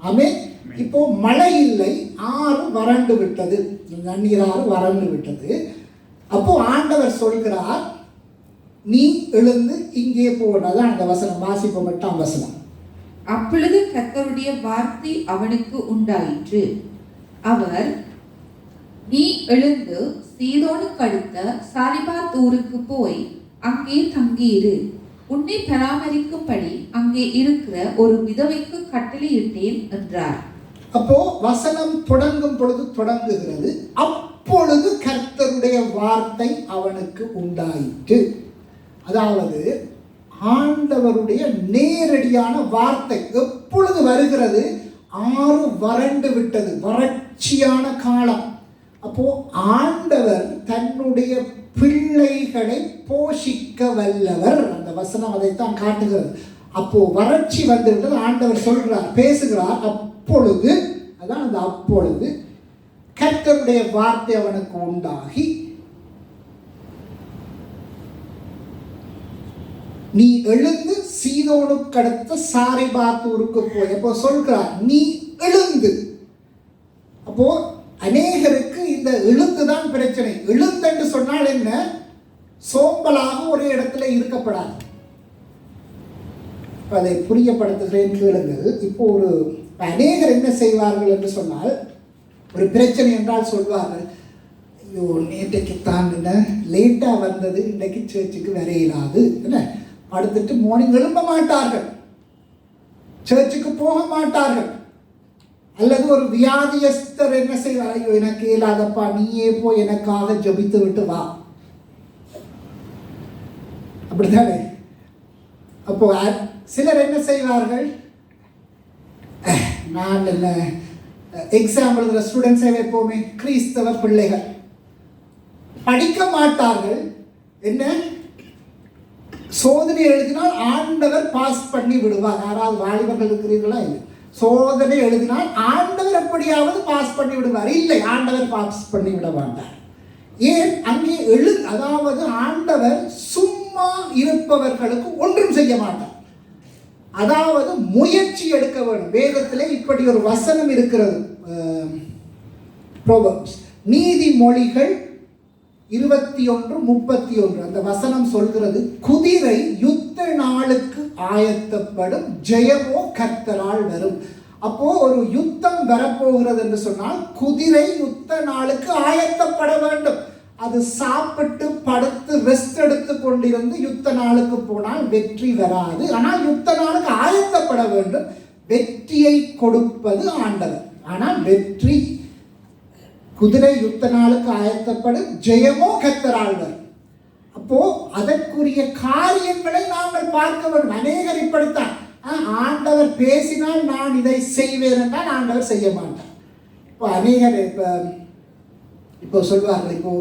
ஆமென். இப்போ மழை இல்லை, ஆறு வறண்டு விட்டது, நன்னீர் ஆறு வறண்டு விட்டது. அப்போ ஆண்டவர் சொல்கிறார், நீ எழுந்து இங்கே போனதான் அந்த வசனம். வாசிப்போம் 8ஆம் வசனம். அப்பொழுது கர்த்தருடைய வார்த்தை அவனுக்கு உண்டாயிற்று. அவர், நீ எழுந்து சீதோனுக்கு அடுத்த சாரிபாத் ஊருக்கு போய் அங்கே தங்கியிரு. உன்னை பராமரிக்கும்படி அங்கே இருக்கிற ஒரு விதவைக்கு கட்டளையிட்டேன் என்றார். அப்போ வசனம் தொடங்கும் பொழுது தொடங்குகிறது, அப்பொழுது கர்த்தருடைய வார்த்தை அவனுக்கு உண்டாயிற்று. அதாவது ஆண்டவருடைய நேரடியான வார்த்தை எப்பொழுது வருகிறது? ஆறு வறண்டு விட்டது, வறட்சியான காலம். அப்போ ஆண்டவர் தன்னுடைய பிள்ளைகளை போஷிக்க வல்லவர். அந்த வசனம் அதைத்தான் காட்டுகிறது. அப்போ வறட்சி வந்துவிட்டது. ஆண்டவர் சொல்கிறார், பேசுகிறார். அப்பொழுது, அதான் அந்த அப்பொழுது கர்த்தருடைய வார்த்தை அவனுக்கு உண்டாகி நீ எழுந்து சீதோனுக்கு அடுத்த சாரிபாத்தூருக்கு போய். அப்போ சொல்கிறார் நீ எழுந்து. அப்போ அநேகருக்கு இந்த எழுந்து தான் பிரச்சனை. எழுந்தென்று சொன்னால் என்ன? சோம்பலாக ஒரு இடத்துல இருக்கப்படாது. அதை புரியப்படுத்துகிறேன் கேளுங்கள். இப்போ ஒரு அநேகர் என்ன செய்வார்கள் என்று சொன்னால், ஒரு பிரச்சனை என்றால் சொல்வார்கள், ஐயோ நேற்றைக்கு தான் என்ன லேட்டாக வந்தது, இன்றைக்கு சர்ச்சுக்கு வர இயலாது என்ன, அடுத்துட்டு மார்னிங் எழும்ப மாட்டார்கள், சர்ச்சுக்கு போக மாட்டார்கள். அல்லது ஒரு வியாதியஸ்தர் என்ன செய்வார், ஐயோ எனக்கு இயலாதப்பா நீயே போய் எனக்காக ஜபித்து விட்டு வா, அப்படித்தானே? அப்போ சிலர் என்ன செய்வார்கள், நான் என்ன எக்ஸாம்பிள் ஸ்டூடெண்ட்ஸை வைப்போமே, கிறிஸ்தவ பிள்ளைகள் படிக்க மாட்டார்கள். என்ன சோதனை எழுதினால் ஆண்டவர் பாஸ் பண்ணி விடுவார். யாராவது வாலிபர்கள் இருக்கிறீர்களா? இல்லை. சோதனை எழுதினால் ஆண்டவர் எப்படியாவது பாஸ் பண்ணி விடுவார். இல்லை, ஆண்டவர் பாஸ் பண்ணி விட மாட்டார். ஏன்? அங்கே அதாவது ஆண்டவர் சும்மா இருப்பவர்களுக்கு ஒன்றும் செய்ய மாட்டார். அதாவது முயற்சி எடுக்க வேண்டும். வேதத்திலே இப்படி ஒரு வசனம் இருக்கிறது, ப்ரோவர்ப்ஸ், நீதிமொழிகள் 21:31. அந்த வசனம் சொல்கிறது, குதிரை யுத்த நாளுக்கு ஆயத்தப்படும், ஜெயமோ கர்த்தரால் வரும். அப்போ ஒரு யுத்தம் வரப்போகிறது என்று சொன்னால் குதிரை யுத்த நாளுக்கு ஆயத்தப்பட வேண்டும். அது சாப்பிட்டு படுத்து ரெஸ்ட் எடுத்து கொண்டிருந்து யுத்த நாளுக்கு போனால் வெற்றி வராது. ஆனால் யுத்த நாளுக்கு ஆயத்தப்பட வேண்டும். வெற்றியை கொடுப்பது ஆண்டவர். ஆனால் வெற்றி, குதிரை யுத்த நாளுக்கு ஆயத்தப்படும், ஜெயமோ கர்த்தரால் வரும். அப்போ அதற்குரிய காரியங்களை நாங்கள் பார்க்க வேண்டும். அநேகர் இப்படித்தான், ஆண்டவர் பேசினால் நான் இதை செய்வேன் என்றால் ஆண்டவர் செய்ய மாட்டார். இப்போ அநேகர் இப்போ சொல்வார்கள், இப்போ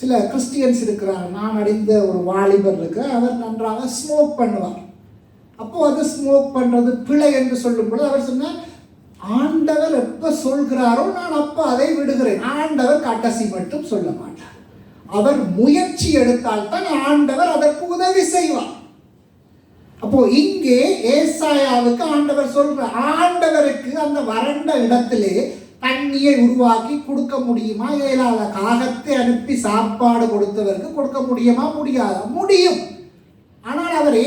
சில கிறிஸ்டியன்ஸ் இருக்கிறாங்க, நான் அறிந்த ஒரு வாலிபர் இருக்கிற, அவர் நன்றாக ஸ்மோக் பண்ணுவார். அப்போ அது ஸ்மோக் பண்ணுறது பிழை என்று சொல்லும்போது அவர் சொன்னார், ஆண்டவர் எப்போ சொல்கிறாரோ நான் அப்போ அதை விடுகிறேன், ஆண்டவர் கடைசி மட்டும் சொல்ல மாட்டார். அவர் முயற்சி எடுத்தால்தான் ஆண்டவர் அதற்கு உதவி செய்வார். அப்போ இங்கே ஏசாயாவுக்கு ஆண்டவர் சொல்றார், ஆண்டவருக்கு அந்த வறண்ட இடத்திலே தண்ணியை உருவாக்கி கொடுக்க முடியுமா? இயலாத. காகத்தை அனுப்பி சாப்பாடு கொடுத்தவருக்கு கொடுக்க முடியுமா? முடியாத. முடியும். ஆனால் அவர்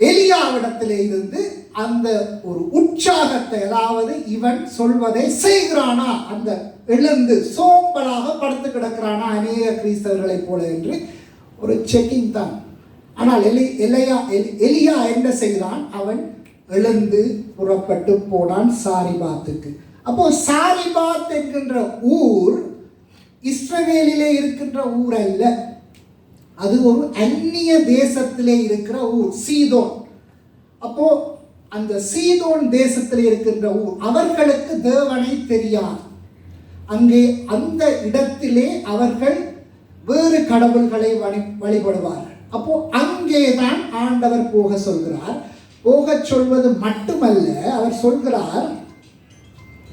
எலியாவிடத்திலே இருந்து அந்த ஒரு உற்சாகத்தை, அதாவது இவன் சொல்வதை செய்கிறானா, அந்த எழுந்து சோம்பலாக படுத்து கிடக்கிறானா அநேக கிறிஸ்தவர்களை போல என்று ஒரு செக்கிங் தான். ஆனால் எலியா என்ன செய்தான்? அவன் எழுந்து புறப்பட்டு போனான் சாரிபாத்துக்கு. அப்போ சாரிபாத் என்கின்ற ஊர் இஸ்ரவேலிலே இருக்கின்ற ஊர் அல்ல, அது ஒரு அந்நிய தேசத்திலே இருக்கிற ஊர், சீதோன். அப்போ அந்த சீதோன் தேசத்தில் இருக்கின்ற ஊர், அவர்களுக்கு தேவனை தெரியாது. அங்கே அந்த இடத்திலே அவர்கள் வேறு கடவுள்களை வழிபடுவார்கள். அப்போ அங்கேதான் ஆண்டவர் போக சொல்கிறார். போக சொல்வது மட்டுமல்ல, அவர் சொல்கிறார்,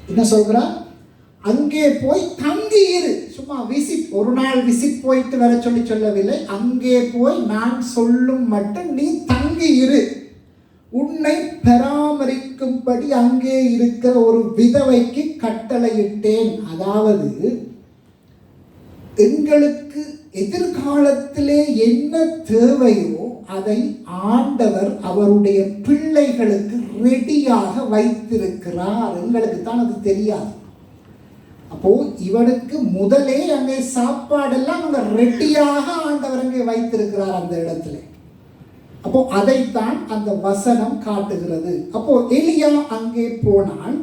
என்ன சொல்கிறார்? அங்கே போய் தங்கி இரு. சும்மா விசிட், ஒரு நாள் விசிட் போயிட்டு வர சொல்லவில்லை. அங்கே போய் நான் சொல்லும் மட்டும் நீ தங்கி இரு. உன்னை பராமரிக்கும்படி அங்கே இருக்கிற ஒரு விதவைக்கு கட்டளையிட்டேன். அதாவது எங்களுக்கு எதிர்காலத்திலே என்ன தேவையோ அதை ஆண்டவர் அவருடைய பிள்ளைகளுக்கு ரெடியாக வைத்திருக்கிறார். எங்களுக்கு தான் அது தெரியாது. அப்போ இவனுக்கு முதலே அங்கே சாப்பாடெல்லாம் அங்கே ரெடியாக ஆண்டவர் அங்கே வைத்திருக்கிறார் அந்த இடத்துல. அப்போ அதைத்தான் அந்த வசனம் காட்டுகிறது. அப்போ எலியா அங்கே போனான்.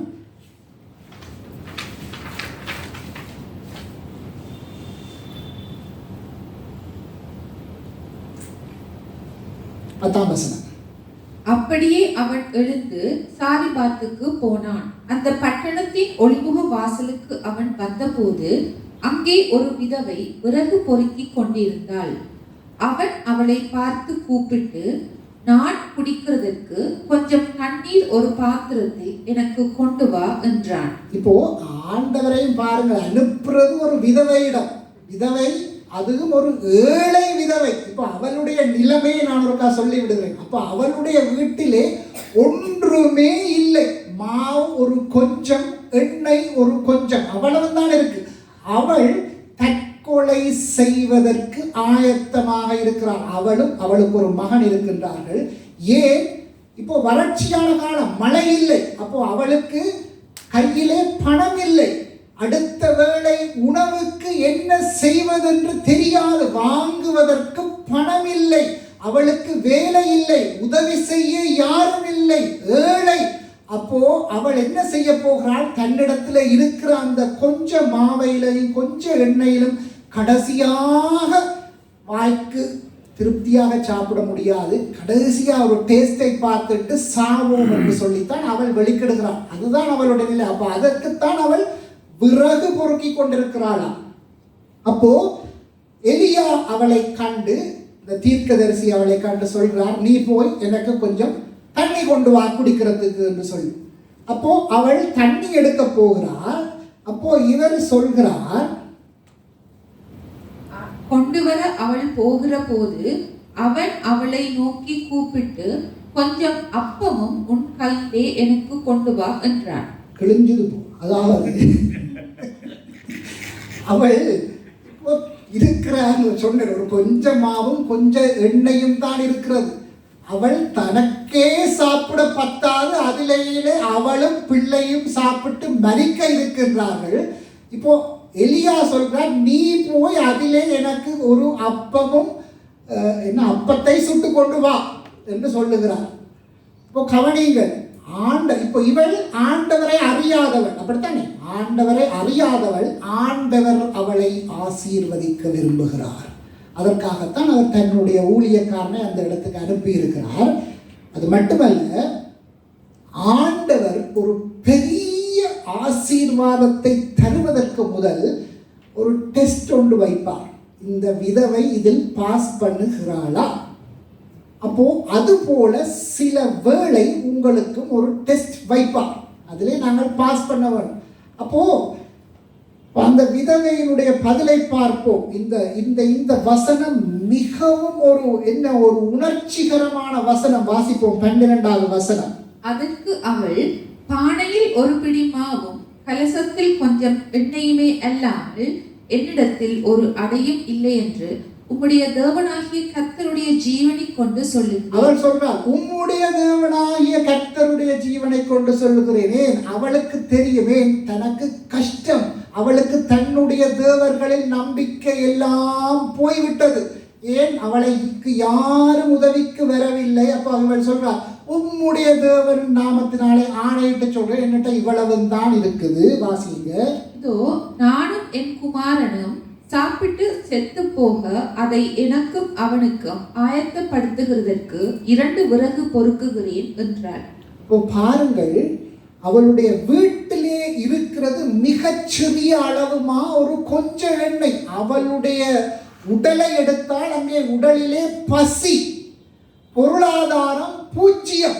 அப்படியே அவன் எழுந்து சாரிபாத்துக்கு போனான். அந்த பட்டணத்தின் ஒளிமுக வாசலுக்கு அவன் வந்தபோது அங்கே ஒரு விதவை விறகு பொறுக்கி கொண்டிருந்தாள். அவன் அவளை பார்த்து கூப்பிட்டு, நான் குடிக்கிறதற்கு கொஞ்சம் தண்ணீர் ஒரு பாத்திரத்தில் எனக்கு கொண்டு வா என்றான். இப்போ ஆண்டவரையும் பாருங்கள், அனுப்புறது ஒரு விதவையிடம். விதவை அதுவும் ஒரு ஏழை விதவை. இப்போ அவளுடைய நிலைமையை நான் ஒருக்கா சொல்லி விடுகிறேன். அப்போ அவளுடைய வீட்டிலே ஒன்றுமே இல்லை. மாவு ஒரு கொஞ்சம், எண்ணெய் ஒரு கொஞ்சம், அவ்வளவுதான் இருக்கு. அவள் தற்கொலை செய்வதற்கு ஆயத்தமாக இருக்கிறாள். அவளுக்கு ஒரு மகன் இருக்கின்றார்கள். ஏன்? இப்போ வறட்சியான காலம், மழை இல்லை. அப்போ அவளுக்கு கையிலே பணம் இல்லை. அடுத்த வேளை உணவுக்கு என்ன செய்வதென்று தெரியாது. வாங்குவதற்கு பணம் இல்லை. அவளுக்கு வேலை இல்லை. உதவி செய்ய யாரும் இல்லை. ஏழை. அப்போ அவள் என்ன செய்ய போகிறாள்? தன்னிடத்தில் இருக்கிற அந்த கொஞ்சம் மாவையிலையும் கொஞ்சம் எண்ணெயிலும் கடைசியாக வாய்க்கு திருப்தியாக சாப்பிட முடியாது. கடைசியாக ஒரு டேஸ்டை பார்த்துட்டு சாவோம் என்று சொல்லித்தான் அவள் வெளிக்கிடுகிறாள். அதுதான் அவளுடைய நிலை. அப்போ அதற்குத்தான் அவள் விறகு பொறுக்கி கொண்டிருக்கிறாளாம். அப்போ எலியா அவளை கண்டு, இந்த தீர்க்கதரிசி அவளை கண்டு சொல்றார், நீ போய் எனக்கு கொஞ்சம் தண்ணி கொண்டு வா குடிக்கிறதுக்கு என்று சொல்லி. அப்போ அவள் தண்ணி எடுக்க போகிறாள். அப்போ இவர் சொல்கிறார், கொண்டு வர அவள் போகிற போது அவன் அவளை நோக்கி கூப்பிட்டு, கொஞ்சம் அப்பமும் உன் கையிலே எனக்கு கொண்டு வா என்றான். கிழிஞ்சது போ. அதாவது அவள் இருக்கிறான்னு சொன்ன ஒரு கொஞ்சம் மாவும் கொஞ்சம் எண்ணெயும் தான் இருக்கிறது. அவள் தனக்கே சாப்பிட பத்தாது, அதிலேயே அவளும் பிள்ளையும் சாப்பிட்டு மரிக்க இருக்கின்றார்கள். இப்போ எலியா சொல்றார், நீ போய் அதிலே எனக்கு ஒரு அப்பமும் அப்பத்தை சுட்டு கொண்டு வா என்று சொல்லுகிறார். இப்போ கவனிங்கள், இப்போ இவள் ஆண்டவரை அறியாதவள், அப்படித்தானே? ஆண்டவரை அறியாதவள். ஆண்டவர் அவளை ஆசீர்வதிக்க விரும்புகிறார். அதற்காகத்தான் அவர் தன்னுடைய ஊழியக்காரனை அந்த இடத்துக்கு அனுப்பி இருக்கிறார். அது மட்டுமல்ல, ஆண்டவர் ஒரு பெரிய ஆசீர்வாதத்தை தருவதற்கு முதல் ஒரு டெஸ்ட் ஒன்று வைப்பார். இந்த விதவை இதில் பாஸ் பண்ணுகிறாளா? அப்போ அது போல சில வேளை உங்களுக்கும் ஒரு டெஸ்ட் வைப்பார். அதிலே நாங்கள் பாஸ் பண்ண வேண்டும். அப்போ அந்த விதவையினுடைய பதிலை பார்ப்போம். இந்த வசனம் மிகவும் ஒரு உணர்ச்சிகரமான வசனம். வாசிப்போம் 12வது வசனம். அதற்கு அவள், பானையில் ஒரு பிடி மாவும் கலசத்தில் கொஞ்சம் எண்ணெயுமே அல்லாமல் என்னிடத்தில் ஒரு அடையும் இல்லை என்று உம்முடைய தேவனாகிய கர்த்தருடைய ஜீவனை கொண்டு சொல்லுகிறேன். அவள் சொல்றார், உம்முடைய தேவனாகிய கர்த்தருடைய ஜீவனை கொண்டு சொல்லுகிறேன். அவளுக்கு தெரியுமே தனக்கு கஷ்டம். அவளுக்கு தன்னுடைய தேவர்களில் நம்பிக்கை எல்லாம் போய்விட்டது. ஏன்? அவளுக்கு யாரும் உதவிக்கு வரவில்லை. அப்ப அவள் சொல்றார், உம்முடைய தேவன் நாமத்தினாலே ஆணையிட்டு சொல்றேன், என்னட்ட இவ்வளவு தான் இருக்குது. வாசிங்க. இதோ நானும் என் குமாரனும் சாப்பிட்டு செத்து போக அதை எனக்கும் அவனுக்கும் ஆயத்தப்படுத்துகிறதற்கு 2 விறகு பொறுக்குகிறேன் என்றார். இப்போ பாருங்கள், அவளுடைய வீட்டிலே இருக்கிறது மிகச்சிறிய அளவுமா ஒரு கொஞ்சம் எண்ணெய். அவளுடைய உடலை எடுத்தால் அங்கே உடலிலே பசி, பொருளாதாரம் பூஜ்ஜியம்.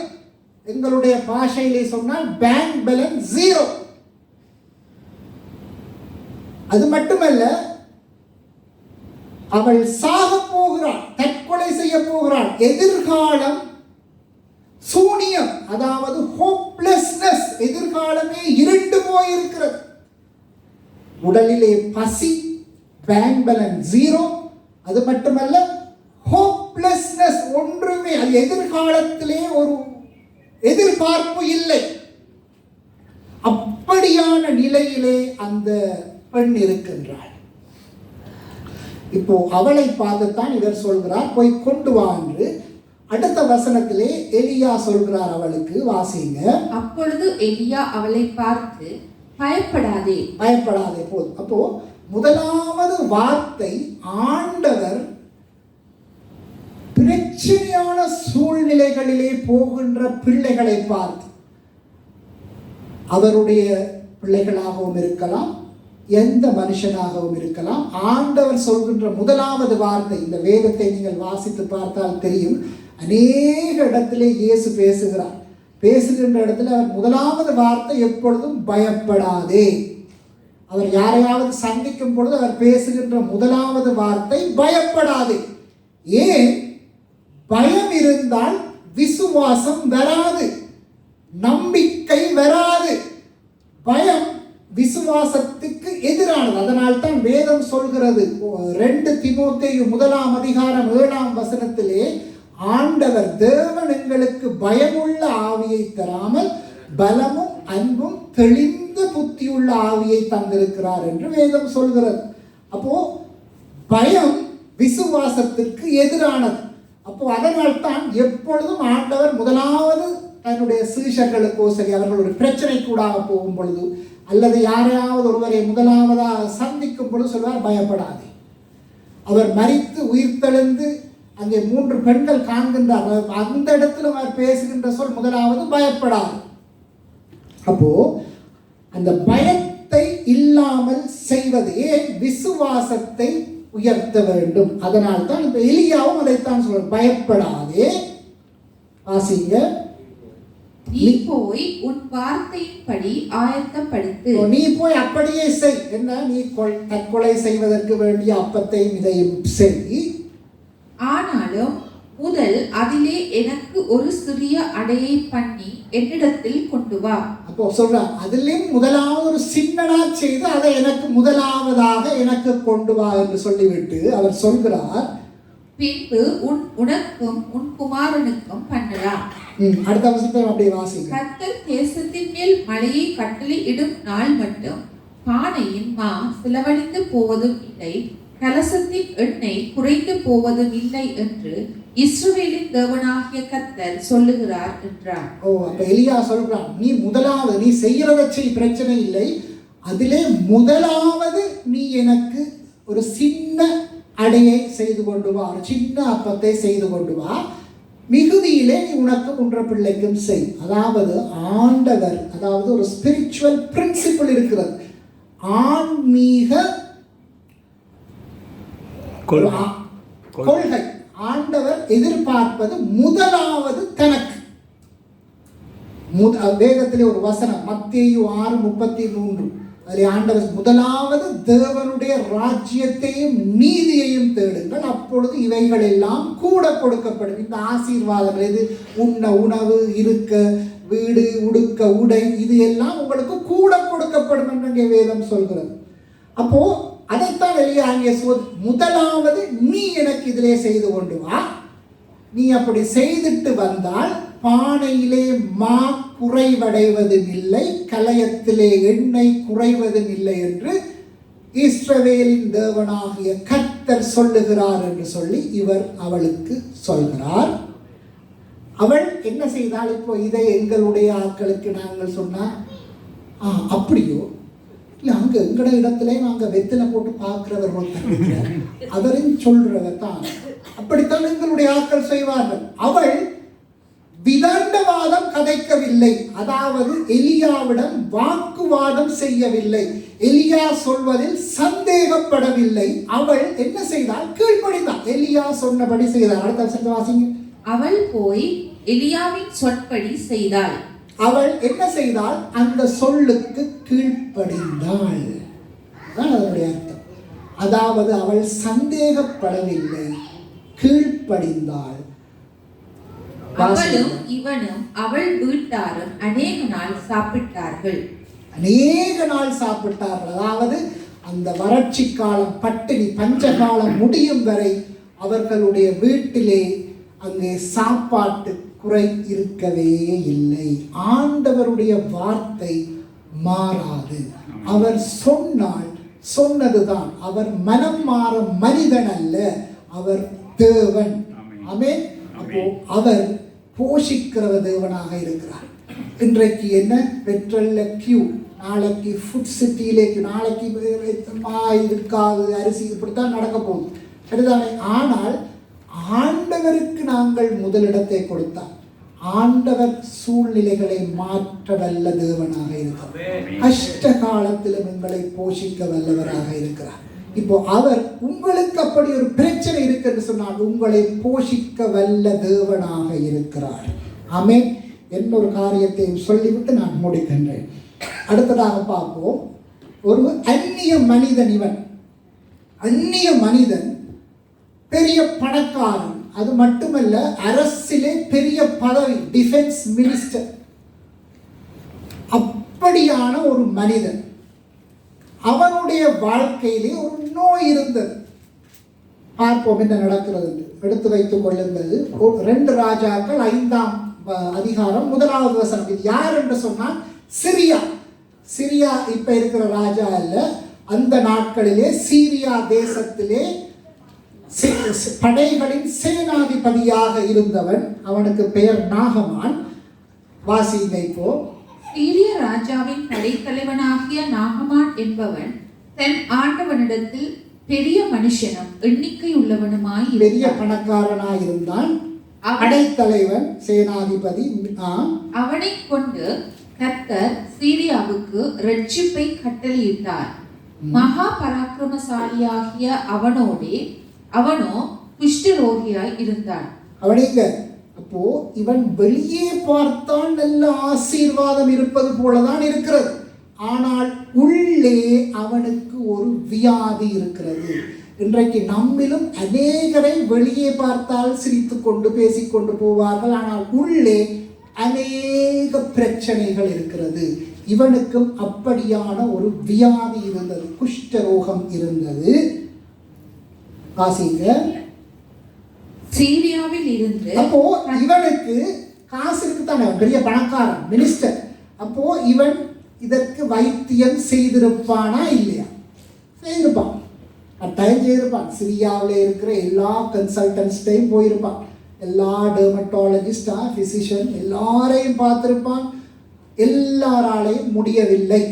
எங்களுடைய பாஷையிலே சொன்னால் பேங்க் பேலன்ஸ் 0. அது மட்டுமல்ல, அவள் சாக போகிறாள், தற்கொலை செய்ய போகிறாள். எதிர்காலம் சூனியம், அதாவது ஹோப்லெஸ்னஸ். எதிர்காலமே இருண்டு போயிருக்கிறது. உடலிலே பசி, பேங்க் பேலன்ஸ் 0. அது மட்டுமல்ல, ஹோப்லெஸ்னஸ், ஒன்றுமே, அது எதிர்காலத்திலே ஒரு எதிர்பார்ப்பு இல்லை. அப்படியான நிலையிலே அந்த பெண் இருக்கின்றாள். இப்போ அவளை பார்த்துத்தான் இவர் சொல்கிறார், போய் கொண்டு வா என்று. அடுத்த வசனத்திலே எலியா சொல்கிறார் அவளுக்கு. வாசிங்க. அப்பொழுது எலியா அவளை பார்த்து, பயப்படாதே, பயப்படாதே போதும். அப்போ முதலாவது வார்த்தை, ஆண்டவர் பிரச்சனையான சூழ்நிலைகளிலே போகின்ற பிள்ளைகளை பார்த்து, அவருடைய பிள்ளைகளாகவும் இருக்கலாம், எந்த மனுஷனாகவும் இருக்கலாம், ஆண்டவர் சொல்கின்ற முதலாவது வார்த்தை, இந்த வேதத்தை நீங்கள் வாசித்து பார்த்தால் தெரியும், அநேக இடத்திலே இயேசு பேசுகிறார். பேசுகின்ற இடத்துல அவர் முதலாவது வார்த்தை எப்பொழுதும் பயப்படாதே. அவர் யாரையாவது சந்திக்கும் பொழுது அவர் பேசுகின்ற முதலாவது வார்த்தை பயப்படாதே. ஏன்? பயம் இருந்தால் விசுவாசம் வராது, நம்பிக்கை வராது. பயம் விசுவாசத்துக்கு எதிரானது. அதனால் தான் வேதம் சொல்கிறது 2 தீமோத்தேயு 1:7 ஆண்டவர் தேவன் எங்களுக்கு பயமுள்ள ஆவியை தராமல் பலமும் அன்பும் தெளிந்த புத்தியுள்ள ஆவியை தந்திருக்கிறார் என்று வேதம் சொல்கிறது. அப்போ பயம் விசுவாசத்திற்கு எதிரானது. அப்போ அதனால் தான் எப்பொழுதும் ஆண்டவர் முதலாவது தன்னுடைய சீஷர்களுக்கோ சரி, அவர்கள் ஒரு பிரச்சனை கூடாக போகும் பொழுது அல்லது யாரையாவது ஒருவரை முதலாவதாக சந்திக்கும் பொழுது சொல்வார், பயப்படாதே. அவர் மரித்து உயிர்த்தெழுந்து அங்கே 3 பெண்கள் காண்கின்றார். அந்த இடத்துல அவர் பேசுகின்ற சொல் முதலாவது பயப்படாது. அப்போ அந்த பயத்தை இல்லாமல் செய்வது ஏன்? விசுவாசத்தை உயர்த்த வேண்டும். அதனால் தான் இப்ப எலியாவும் அதைத்தான் சொல்ற, பயப்படாதே. வாசிங்க. நீ போய் உன் வார்த்தையின்படி ஆயத்தப்படுத்து. நீ போய் அப்படியே செய். என்ன? நீ தற்கொலை செய்வதற்கு வேண்டிய அப்பத்தையும் இதையும் செய். ஆனாலும் முதல் அதிலே எனக்கு ஒரு சிறிய அடையை பண்ணி என்னிடத்தில் கொண்டு வா. அப்போ சொல்ற, அதிலும் முதலாவது ஒரு சின்னனா செய்து அதை எனக்கு முதலாவதாக எனக்கு கொண்டு வா என்று சொல்லிவிட்டு அவர் சொல்கிறார், பின்பு உனக்கும் உன் குமாரனுக்கும் பண்ணலாம். அடுத்த வசனத்தை அப்படியே வாசிங்க. கர்த்தர் தேசத்தின் மேல் மழையை கட்டளை இடும் நாள் மட்டும் பானையின் மா செலவழிந்து போவதும் இல்லை, கலசத்தின் எண்ணெய் குறைந்து போவதும் இல்லை என்று இஸ்ரவேலின் தேவனாகிய கர்த்தர் சொல்லுகிறார் என்றார். அப்ப எலியா சொல்றான், நீ முதலாவது நீ செய்யறத செய், பிரச்சனை இல்லை. அதிலே முதலாவது நீ எனக்கு ஒரு சின்ன அடையை செய்து கொண்டு வா, ஒரு சின்ன அப்பத்தை செய்து கொண்டு வா, மிகுதியிலே நீ உனக்கு உன்ற பிள்ளைக்கும் செய். அதாவது ஆண்டவர், அதாவது ஒரு ஸ்பிரிச்சுவல் பிரின்சிபிள் இருக்கிறது, ஆன்மீக கொள்கை. ஆண்டவர் எதிர்பார்ப்பது முதலாவது தனக்கு. வேதத்திலே ஒரு வசனம் மத்தேயு 6:33, அதில் ஆண்டவர் முதலாவது தேவனுடைய ராஜ்யத்தையும் நீதியையும் தேடுங்கள், அப்பொழுது இவைகள் எல்லாம் கூட கொடுக்கப்படும். இந்த ஆசீர்வாதங்கள், இது உண்ண உணவு, இருக்க வீடு, உடுக்க உடை, இது எல்லாம் உங்களுக்கு கூட கொடுக்கப்படும் என்று வேதம் சொல்கிறது. அப்போ அதைத்தான் எலியா அங்கே முதலாவது நீ எனக்கு இதிலே செய்து கொண்டு வா. நீ அப்படி செய்துட்டு வந்தால் பானையிலே மா குறைவடைவதும் இல்லை, கலயத்திலே எண்ணெய் குறைவதும் இல்லை என்று இஸ்ரவேலின் தேவனாகிய கர்த்தர் சொல்லுகிறார் என்று சொல்லி இவர் அவளுக்கு சொல்கிறார். அவள் என்ன செய்தால்? இப்போ இதை எங்களுடைய ஆட்களுக்கு நாங்கள் சொன்னால், அப்படியோ இல்லை, அங்கே எங்கட இடத்துல நாங்கள் வெத்தில போட்டு பார்க்கிறவர் ஒருத்தர், அவரையும் சொல்றவர் தான், அப்படித்தான் எங்களுடைய ஆட்கள் செய்வார்கள். அவள் விதண்டவாதம் கதைக்கவில்லை, அதாவது எலியாவிடம் வாக்குவாதம் செய்யவில்லை, எலியா சொல்வதில் சந்தேகப்படவில்லை. அவள் என்ன செய்தாள்? கீழ்ப்படிந்தாள், எலியா சொன்னபடி செய்தாள். அடுத்த வசனத்தை வாசிங்க. அவள் போய் எலியாவின் சொற்படி செய்தாள். அவள் என்ன செய்தாள்? அந்த சொல்லுக்கு கீழ்ப்படிந்தாள். அதனுடைய அர்த்தம். அதாவது அவள் சந்தேகப்படவில்லை, கீழ்ப்படிந்தாள். அவளும் இவனும் அவள் வீட்டாரும் அநேக நாள் சாப்பிட்டார்கள். அதாவது அந்த வறட்சி காலம், பட்டினி பஞ்சகாலம் முடியும் வரை அவர்களுடைய வீட்டிலே அங்கே சாப்பாட்டு குறை இருக்கவே இல்லை. ஆண்டவருடைய வார்த்தை மாறாது. அவர் சொன்னால் சொன்னதுதான். அவர் மனம் மாற மனிதன் அல்ல, அவர் தேவன். ஆமென். அப்போ அவர் போஷிக்கிற தேவனாக இருக்கிறார். இன்றைக்கு என்ன பெட்ரோல்ல கியூ, நாளைக்கு ஃபுட் சிட்டியிலேக்கு, நாளைக்கு இருக்காது, அரிசி, இப்படித்தான் நடக்க போகுது, சரிதானே? ஆனால் ஆண்டவருக்கு நாங்கள் முதலிடத்தை கொடுத்தால் ஆண்டவர் சூழ்நிலைகளை மாற்ற வல்ல தேவனாக இருக்கிறார். கஷ்ட காலத்திலும் எங்களை போஷிக்க வல்லவராக இருக்கிறார். இப்போ அவர் உங்களுக்கு அப்படி ஒரு பிரச்சனை இருக்கு என்று சொன்னால் உங்களை போஷிக்க வல்ல தேவனாக இருக்கிறார். ஆமென். இன்னொரு காரியத்தை சொல்லிவிட்டு நான் முடிக்கின்றேன். அடுத்ததாக பார்ப்போம். ஒரு அந்நிய மனிதன். இவன் அந்நிய மனிதன், பெரிய பணக்காரன். அது மட்டுமல்ல, அரசிலே பெரிய பதவி, டிஃபென்ஸ் மினிஸ்டர். அப்படியான ஒரு மனிதன். அவனுடைய வாழ்க்கையிலே ஒரு நோய் இருந்தது. பார்ப்போம் என்ன நடக்கிறது. எடுத்து வைத்துக் கொள்ளுங்கள். 2 ராஜாக்கள் 5ஆம் அதிகாரம் 1வது வசனம். இது யார் என்று சொன்னால் சிரியா. சிரியா இப்ப இருக்கிற ராஜா அல்ல. அந்த நாட்களிலே சீரியா தேசத்திலே படைகளின் சேனாதிபதியாக இருந்தவன். அவனுக்கு பெயர் நாகமான். வாசிங்க இப்போ. சீரிய ராஜாவின் படைத்தலைவனாகிய நாகமான் என்பவன் தன் ஆண்டவனிடத்தில் பெரிய மனுஷனும் எண்ணிக்கை உள்ளவனுமாய் பெரிய பணக்காரனாய் இருந்தான். படைத்தலைவன், சேனாதிபதி. அவனை கொண்டு கர்த்தர் சீரியாவுக்கு ரட்சிப்பை கட்டளையிட்டார். மகா பராக்கிரமசாலியாகிய அவனோ குஷ்டரோகியாய் இருந்தான். அவனிங்க அப்போ இவன் வெளியே பார்த்தால் நல்ல ஆசீர்வாதம் இருப்பது போலதான் இருக்கிறது. ஆனால் உள்ளே அவனுக்கு ஒரு வியாதி இருக்கிறது. இன்றைக்கு நம்மிலும் அநேகரை வெளியே பார்த்தால் சிரித்துக் கொண்டு பேசிக்கொண்டு போவார்கள். ஆனால் உள்ளே அநேக பிரச்சனைகள் இருக்கிறது. இவனுக்கும் அப்படியான ஒரு வியாதி இருந்தது, குஷ்டரோகம் இருந்தது. வாசிங்க. சீரியாவில் இருந்து. அப்போ இவனுக்கு காசு இருக்குத்தானே, பெரிய பணக்காரன், மினிஸ்டர். அப்போ இவன் இதற்கு வைத்தியம் செய்திருப்பானா இல்லையா? செய்திருப்பான், கட்டாயம் செய்திருப்பான். சிரியாவில் இருக்கிற எல்லா கன்சல்டன்ஸ்டையும் போயிருப்பான். எல்லா டெர்மட்டாலஜிஸ்டா, பிசிஷியன் எல்லாரையும் பார்த்திருப்பான். எல்லாராலையும் முடியவில்லை.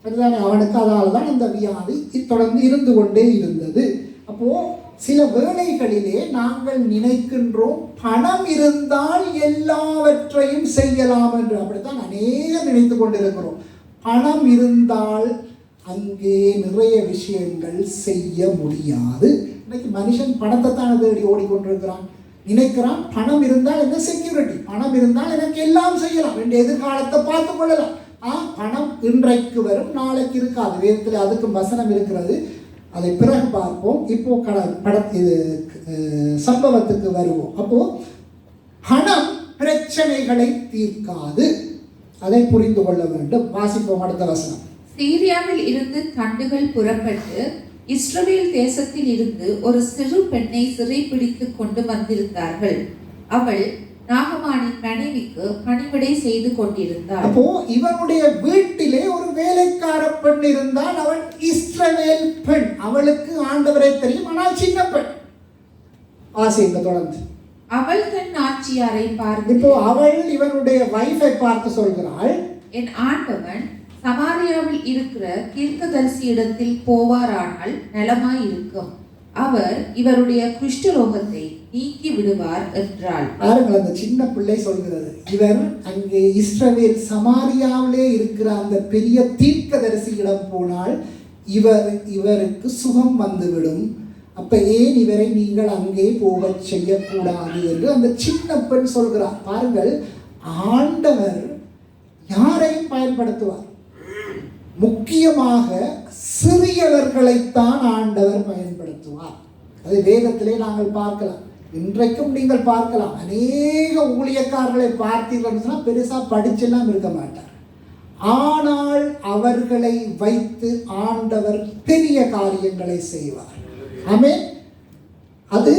சரிதானே? அவனுக்கு அதால் தான் இந்த வியாதி தொடர்ந்து இருந்து கொண்டே இருந்தது. அப்போ சில வேளைகளிலே நாங்கள் நினைக்கின்றோம், பணம் இருந்தால் எல்லாவற்றையும் செய்யலாம் என்று. அப்படித்தான் அநேகம் நினைத்து கொண்டிருக்கிறோம். பணம் இருந்தால் அங்கே நிறைய விஷயங்கள் செய்ய முடியாது. இன்னைக்கு மனுஷன் பணத்தை தான் தேடி ஓடிக்கொண்டிருக்கிறான். நினைக்கிறான் பணம் இருந்தால் என்ன செக்யூரிட்டி, பணம் இருந்தால் எனக்கு எல்லாம் செய்யலாம், என் எதிர்காலத்தை பார்த்து கொள்ளலாம். பணம் இன்றைக்கு வரும், நாளைக்கு இருக்காது. வேதத்தில் அதுக்கு வசனம் இருக்கிறது, அதை பிறகு பார்ப்போம். இப்போ இது சம்பவத்துக்கு வருவோம். அப்போ பணம் பிரச்சனைகளை தீர்க்காது, அதை புரிந்து கொள்ள வேண்டும். வாசிப்போம் அடுத்த வசனம். சீரியாவில் இருந்து தண்டுகள் புறப்பட்டு இஸ்ரவேல் தேசத்தில் இருந்து ஒரு சிறு பெண்ணை சிறைப்பிடித்து கொண்டு வந்திருந்தார்கள். அவள் நாகமானின் மனைவிக்கு பணிவிடை செய்து கொண்டிருந்தாள். அப்போ இவனுடைய வீட்டிலே ஒரு வேலைக்கார பெண் இருந்தால். அவள் இஸ்ரவேல் பெண். அவளுக்கு ஆண்டவரை தெரியும், ஆனால் சின்ன பெண். ஆசைங்க தொடர்ந்து. அவள் தன் ஆட்சியாரை பார்த்து, இப்போ அவள் இவனுடைய வைஃபை பார்த்து சொல்கிறாள், என் ஆண்டவன் சமாரியாவில் இருக்கிற தீர்க்கதரிசி இடத்தில் போவாரானால் நலமாய் இருக்கும், அவர் இவருடைய குஷ்டரோகத்தை நீக்கி விடுவார் என்றாள். பாருங்கள், அந்த சின்ன பிள்ளை சொல்கிறது, இவர் அங்கே இஸ்ரவேல் சமாரியாவிலே இருக்கிற அந்த பெரிய தீர்க்கதரிசியிடம் போனால் இவருக்கு சுகம் வந்துவிடும். அப்ப ஏன் இவரை நீங்கள் அங்கே போக செய்யக்கூடாது என்று அந்த சின்ன பெண் சொல்கிறார். பாருங்கள், ஆண்டவர் யாரையும் பயன்படுத்துவார். முக்கியமாக சிறியவர்களைத்தான் ஆண்டவர் பயன்படுத்துவார். அது வேதத்திலே நாங்கள் பார்க்கலாம், இன்றைக்கும் நீங்கள் பார்க்கலாம். அநேக ஊழியக்காரர்களை பார்த்தீர்கள், பெருசா படிச்செல்லாம் இருக்க மாட்டார். ஆனால் அவர்களை வைத்து ஆண்டவர் பெரிய காரியங்களை செய்வார். ஆமென். அது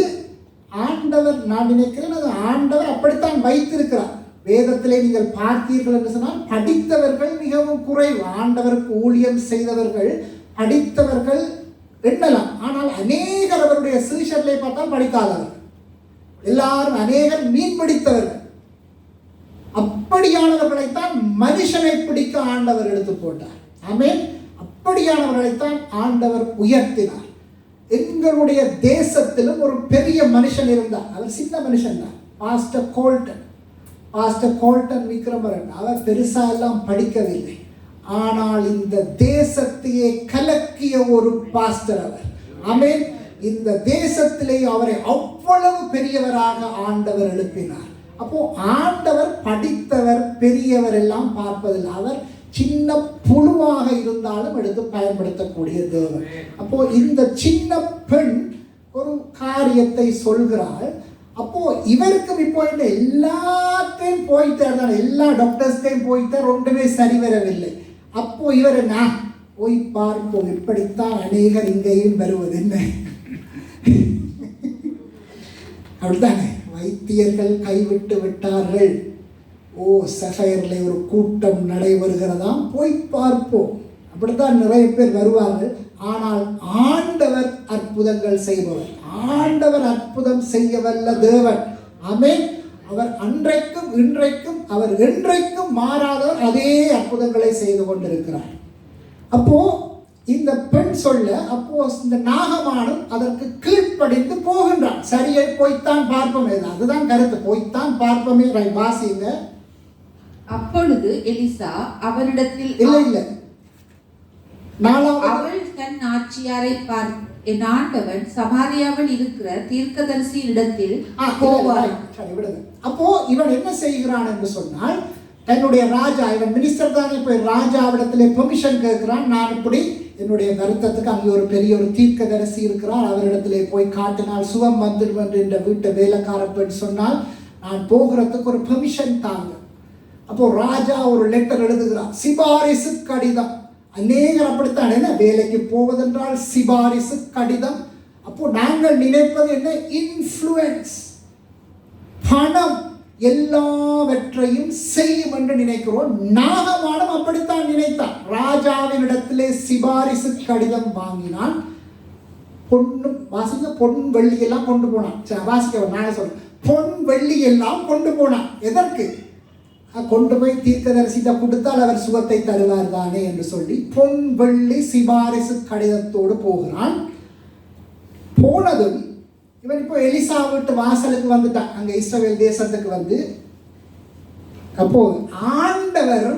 ஆண்டவர், நான் நினைக்கிறேன் அது ஆண்டவர் அப்படித்தான் வைத்திருக்கிறார். வேதத்திலே நீங்கள் பார்த்தீர்கள் என்று சொன்னால் படித்தவர்கள் மிகவும் குறைவு. ஆண்டவருக்கு ஊழியம் செய்தவர்கள் படித்தவர்கள் எண்ணலாம். ஆனால் அநேகர் அவருடைய சீஷர்களை பார்த்தால் படிக்காதவர்கள். எல்லாரும் அநேகர் மீன் பிடித்தவர்கள். அப்படியானவர்களைத்தான் மனுஷனை பிடிக்க ஆண்டவர் எடுத்து போட்டார். ஆமென். அப்படியானவர்களைத்தான் ஆண்டவர் உயர்த்தினார். எங்களுடைய தேசத்திலும் ஒரு பெரிய மனுஷன் இருந்தார். அவர் சின்ன மனுஷன் தான், பாஸ்டர் கோல்டன் விக்ரமரன். அவர் பெருசா எல்லாம் படிக்கவில்லை, ஆனால் இந்த தேசத்தையே கலக்கிய ஒரு பாஸ்டர் அவர். ஆமென். இந்த தேசத்திலே அவரை அவ்வளவு பெரியவராக ஆண்டவர் எழுப்பினார். அப்போ ஆண்டவர் படித்தவர் பெரியவர் எல்லாம் பார்ப்பதில்லை. அவர் சின்ன புழுவாக இருந்தாலும் எடுத்து பயன்படுத்தக்கூடிய தேவன். அப்போ இந்த சின்ன பெண் ஒரு காரியத்தை சொல்கிறாள். அப்போ இவருக்கும் இப்போ இந்த எல்லாத்தையும் போய்த்தார் தான், எல்லா டாக்டர்ஸ்டையும் போய்த்தார், ஒன்றுமே சரி வரவில்லை. அப்போ இவர் நான் போய் பார்ப்போம், இப்படித்தான் அநேகர் இங்கேயும் வருவது என்ன அப்படித்தானே. வைத்தியர்கள் கைவிட்டு விட்டார்கள். ஓ, சஃபயர்ல ஒரு கூட்டம் நடைபெறுகிறதாம், போய் பார்ப்போம். அப்படித்தான் நிறைய பேர் வருவார்கள். ஆனால் ஆண்டவர் அற்புதங்கள் செய்பவர், ஆண்டவர் அற்புதம் செய்ய வல்ல தேவன். ஆமென். அவர் அன்றைக்கும் இன்றைக்கும் அவர் என்றைக்கும் மாறாதவர், அதே அற்புதங்களை செய்து கொண்டிருக்கிறார். அப்போ இந்த பெண் சொல்ல, அப்போ இந்த நாகமானும் அதற்கு கீழ்ப்படிந்து போகின்றான். சரியை போய்த்தான் பார்ப்போமே, அதுதான் கருத்து, போய்த்தான் பார்ப்போமே. வாசிங்க. அப்பொழுது எலிசா அவரிடத்தில் இல்லை அவள் தன் நாச்சியாரை என் ஆண்டவன் சமாரியாவில் இருக்கிற தீர்க்கதரிசி இடத்தில் போவார். அப்போ இவன் என்ன செய்கிறான் என்று சொன்னால், தன்னுடைய ராஜா, இவன் மினிஸ்டர் தானே, போய் ராஜாவிடத்திலே பெர்மிஷன் கேட்கிறான். நான் இப்படி என்னுடைய வருத்தத்துக்கு அங்கே ஒரு பெரிய ஒரு தீர்க்கதரிசி இருக்கிறார், அவரிடத்திலே போய் காட்டினால் சுகம் வந்துடும் என்று இந்த வீட்டை வேலைக்கார பெண் சொன்னால் நான் போகிறதுக்கு ஒரு பெர்மிஷன் தாங்க. அப்போ ராஜா ஒரு லெட்டர் எழுதுகிறார், சிபாரிசு கடிதம். அநேகர் அப்படித்தான், என்ன வேலைக்கு போவதென்றால் சிபாரிசு கடிதம். அப்போ நாங்கள் நினைப்பது என்ன, இன்ஃப்ளூயன்ஸ், பணம் எல்லாவற்றையும் செய்யும் என்று நினைக்கிறோம். நாகமானம் அப்படித்தான் நினைத்தான். ராஜாவின் இடத்திலே சிபாரிசு கடிதம் வாங்கினான். பொண்ணு வாசிக்க, பொன் வெள்ளி எல்லாம் கொண்டு போனான். வாசிக்க நான் சொல்றேன், பொன் வெள்ளி எல்லாம் கொண்டு போனான். எதற்கு? கொண்டு போய் தீர்க்கதரிசிட்ட கொடுத்தால் அவர் சுகத்தை தருவார் தானே என்று சொல்லி பொன் வெள்ளி சிபாரிசு கடிதத்தோடு போகிறான். போனதும் இவன் இப்போ எலிசா வீட்டு வாசலுக்கு வந்துட்டான், அங்க இஸ்ரவேல் தேசத்துக்கு வந்து. அப்போ ஆண்டவர்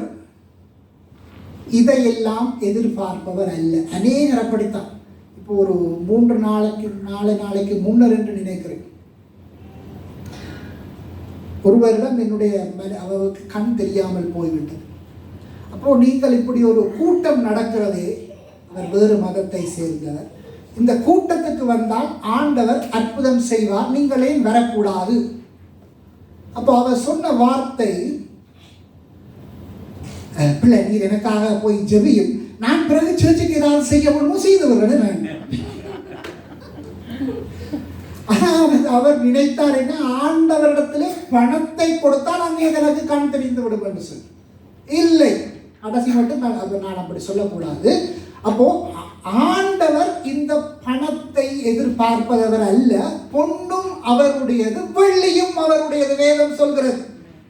இதையெல்லாம் எதிர்பார்ப்பவர் அல்ல. அநேகர் அப்படித்தான். இப்போ ஒரு 3 நாளைக்கு முன்னர் என்று நினைக்கிறேன், ஒருவரிடம் என்னுடைய அவருக்கு கண் தெரியாமல் போய்விட்டது. அப்போ நீங்கள் இப்படி ஒரு கூட்டம் நடக்கிறதே, அவர் வேறு மதத்தை சேர்ந்தவர், இந்த கூட்டத்துக்கு வந்தால் ஆண்டவர் அற்புதம் செய்வார், நீங்களே வரக்கூடாது. அப்போ அவர் சொன்ன வார்த்தை, பிள்ளை நீர் எனக்காக போய் ஜெபியும், நான் பிறகு சர்ச்சுக்கு ஏதாவது செய்ய முடியுமோ செய்து வருகிறேன். அவர் நினைத்தார் என்ன, ஆண்டவரிடத்திலே பணத்தை கொடுத்தால் அங்கே எனக்கு கண் தெரிந்து விடும் என்று சொல்லி. இல்லை, கடைசி மட்டும் நான் அப்படி சொல்லக்கூடாது. அப்போ ஆண்டவர் இந்த பணத்தை எதிர்பார்ப்பதவர் அல்ல, பொன்னும் அவருடையது, வெள்ளியும் அவருடையது, வேதம் சொல்கிறது.